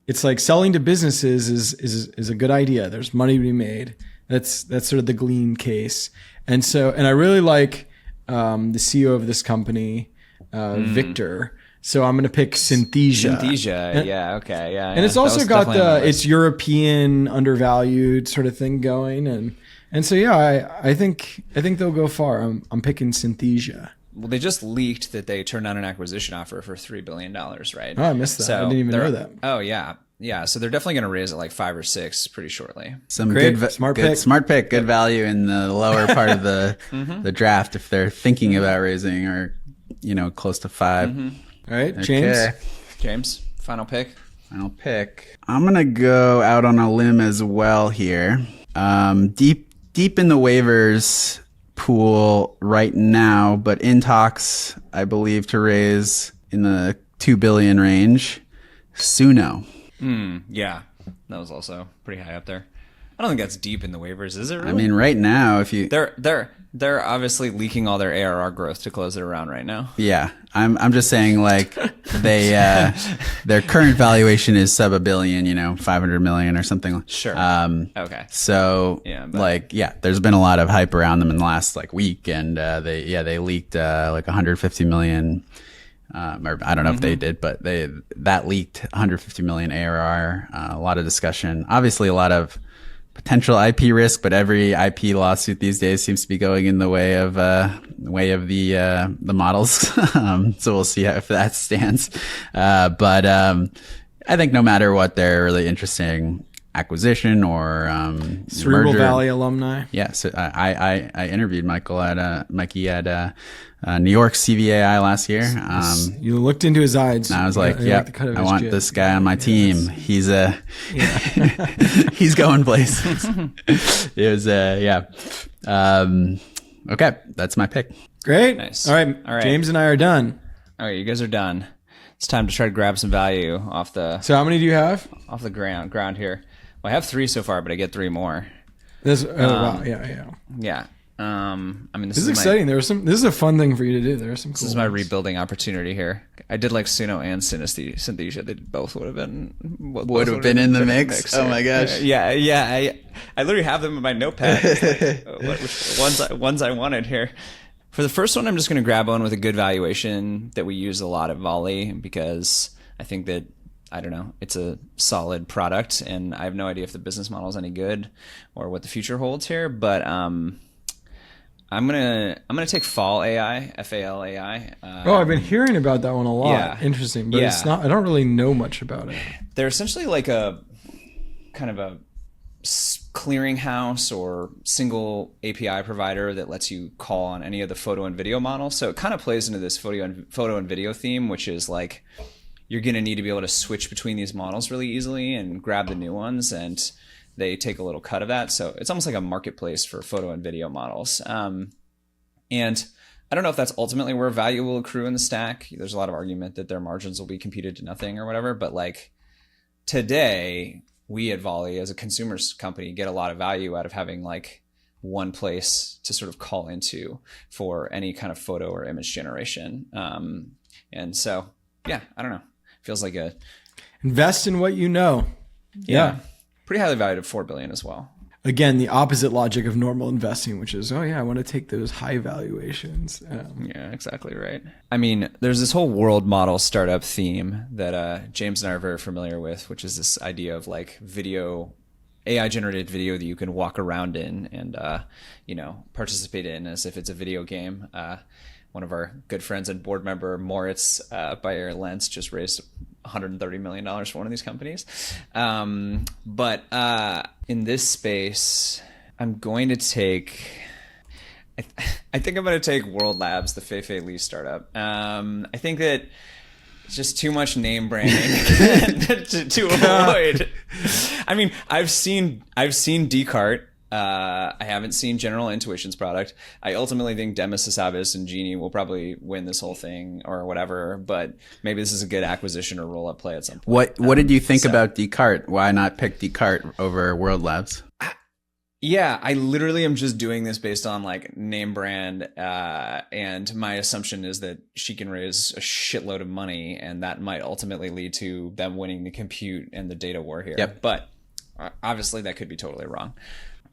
it's like selling to businesses is a good idea. There's money to be made. That's sort of the Glean case. And I really like the CEO of this company, Victor. So I'm going to pick Synthesia. Synthesia, yeah, okay, yeah. And it's also got it's European undervalued sort of thing going, and so yeah, I think they'll go far. I'm picking Synthesia. Well, they just leaked that they turned down an acquisition offer for $3 billion, right? Oh, I missed that. I didn't even know that. Oh yeah. Yeah, so they're definitely going to raise it like 5 or 6 pretty shortly. Some Great. good Smart pick. Good value in the lower part of the the draft if they're thinking about raising, or close to 5. All right, James. Okay. James, final pick. Final pick. I'm gonna go out on a limb as well here. Deep in the waivers pool right now, but in talks, I believe, to raise in the 2 billion range. Suno. Yeah, that was also pretty high up there. I don't think that's deep in the waivers, is it? Really? I mean, right now, if you they're obviously leaking all their ARR growth to close it around right now. yeah, I'm just saying like they their current valuation is sub $1 billion, 500 million or something. Sure. Okay. So Yeah, there's been a lot of hype around them in the last like week, and they leaked like 150 million. Or I don't know if they did, but that leaked 150 million ARR. A lot of discussion, obviously a lot of potential IP risk, but every IP lawsuit these days seems to be going in the way of the models. So we'll see if that stands. But I think no matter what, they're really interesting acquisition or Cerebral merger. Valley alumni. Yeah, so I interviewed Mikey at New York CVAI last year. You looked into his eyes. And I was like, You yeah, like the cut of I his want jib. this guy on my team. He's he's going places. It was okay, that's my pick. Great. Nice. All right. James and I are done. All right, you guys are done. It's time to try to grab some value off the So how many do you have? ground here. Well, I have 3 so far, but I get 3 more. Wow. Yeah. Yeah. I mean, This is exciting. This is a fun thing for you to do. There are some cool This is my ones. rebuilding opportunity here. I did like Suno and Synesthesia. They both would have been in the mix. Oh my gosh. Yeah. I literally have them in my notepad. It's like, which ones I wanted here. For the first one, I'm just going to grab one with a good valuation that we use a lot at Volley because I think that, I don't know, it's a solid product and I have no idea if the business model is any good or what the future holds here. But I'm gonna take Fall AI, FAL AI. I've been hearing about that one a lot. Yeah. Interesting, but Yeah. it's not. I don't really know much about it. They're essentially like a kind of a clearinghouse or single API provider that lets you call on any of the photo and video models. So it kind of plays into this photo and video theme, which is like you're going to need to be able to switch between these models really easily and grab the new ones, and they take a little cut of that. So it's almost like a marketplace for photo and video models. And I don't know if that's ultimately where value will accrue in the stack. There's a lot of argument that their margins will be computed to nothing or whatever. But like today, we at Volley as a consumer company get a lot of value out of having like one place to sort of call into for any kind of photo or image generation. And so, yeah, I don't know. Feels like Invest in what you know. Yeah. Pretty highly valued at $4 billion as well. Again, the opposite logic of normal investing, which is, I want to take those high valuations. Yeah, exactly right. I mean, there's this whole world model startup theme that James and I are very familiar with, which is this idea of like video, AI generated video that you can walk around in and, participate in as if it's a video game. One of our good friends and board member, Moritz Bayer Lentz, just raised $130 million for one of these companies. But in this space, I'm going to take... I think I'm going to take World Labs, the Fei Li startup. I think that it's just too much name branding to avoid. I mean, I've seen Descartes. I haven't seen General Intuition's product. I ultimately think Demis Hassabis and Genie will probably win this whole thing or whatever, but maybe this is a good acquisition or roll-up play at some point. What did you think about Descartes? Why not pick Descartes over World Labs? Yeah, I literally am just doing this based on like name brand, and my assumption is that she can raise a shitload of money, and that might ultimately lead to them winning the compute and the data war here. Yep. But obviously that could be totally wrong.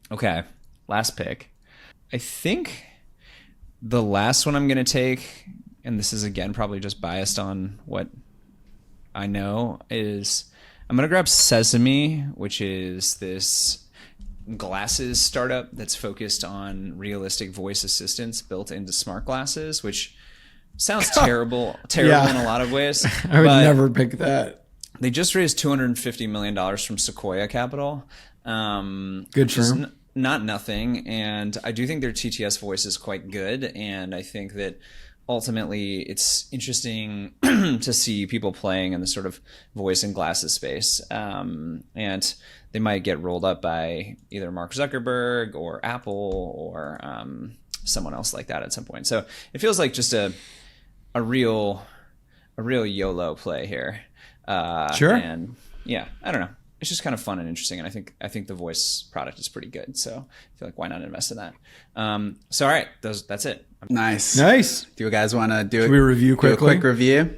Okay, last pick. I think the last one I'm going to take, and this is again probably just biased on what I know, is I'm going to grab Sesame, which is this glasses startup that's focused on realistic voice assistants built into smart glasses, which sounds terrible in a lot of ways. I would never pick that. They just raised $250 million from Sequoia Capital. Good firm. Not nothing. And I do think their TTS voice is quite good. And I think that ultimately it's interesting to see people playing in the sort of voice and glasses space. And they might get rolled up by either Mark Zuckerberg or Apple or someone else like that at some point. So it feels like just a real YOLO play here. Sure. And yeah, I don't know. It's just kind of fun and interesting, and I think the voice product is pretty good. So I feel like why not invest in that? So all right, that's it. Nice. Do you guys want to do Should we review quickly? Do a quick review?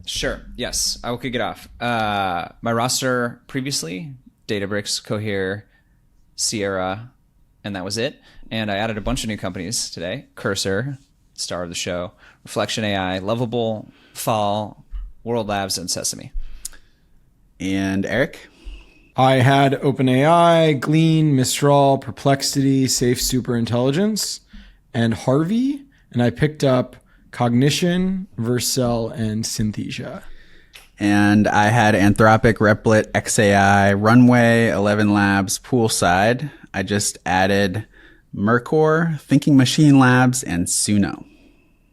Sure. Yes, I will kick it off. My roster previously: Databricks, Cohere, Sierra, and that was it. And I added a bunch of new companies today: Cursor, star of the show; Reflection AI; Lovable; Fall; World Labs; and Sesame. And Eric? I had OpenAI, Glean, Mistral, Perplexity, Safe Superintelligence, and Harvey. And I picked up Cognition, Vercel, and Synthesia. And I had Anthropic, Replit, XAI, Runway, 11 Labs, Poolside. I just added Mercor, Thinking Machine Labs, and Suno.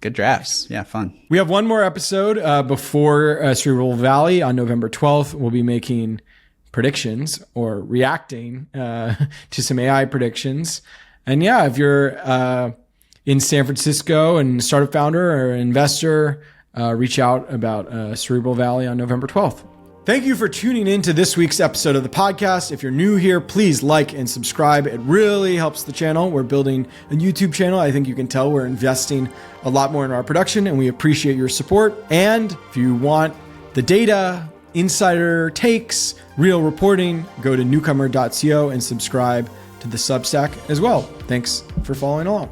Good drafts. Yeah, fun. We have one more episode before Cerebral Valley on November 12th. We'll be making predictions or reacting to some AI predictions. And yeah, if you're in San Francisco and startup founder or investor, reach out about Cerebral Valley on November 12th. Thank you for tuning in to this week's episode of the podcast. If you're new here, please like and subscribe. It really helps the channel. We're building a YouTube channel. I think you can tell we're investing a lot more in our production, and we appreciate your support. And if you want the data, insider takes, real reporting, go to newcomer.co and subscribe to the Substack as well. Thanks for following along.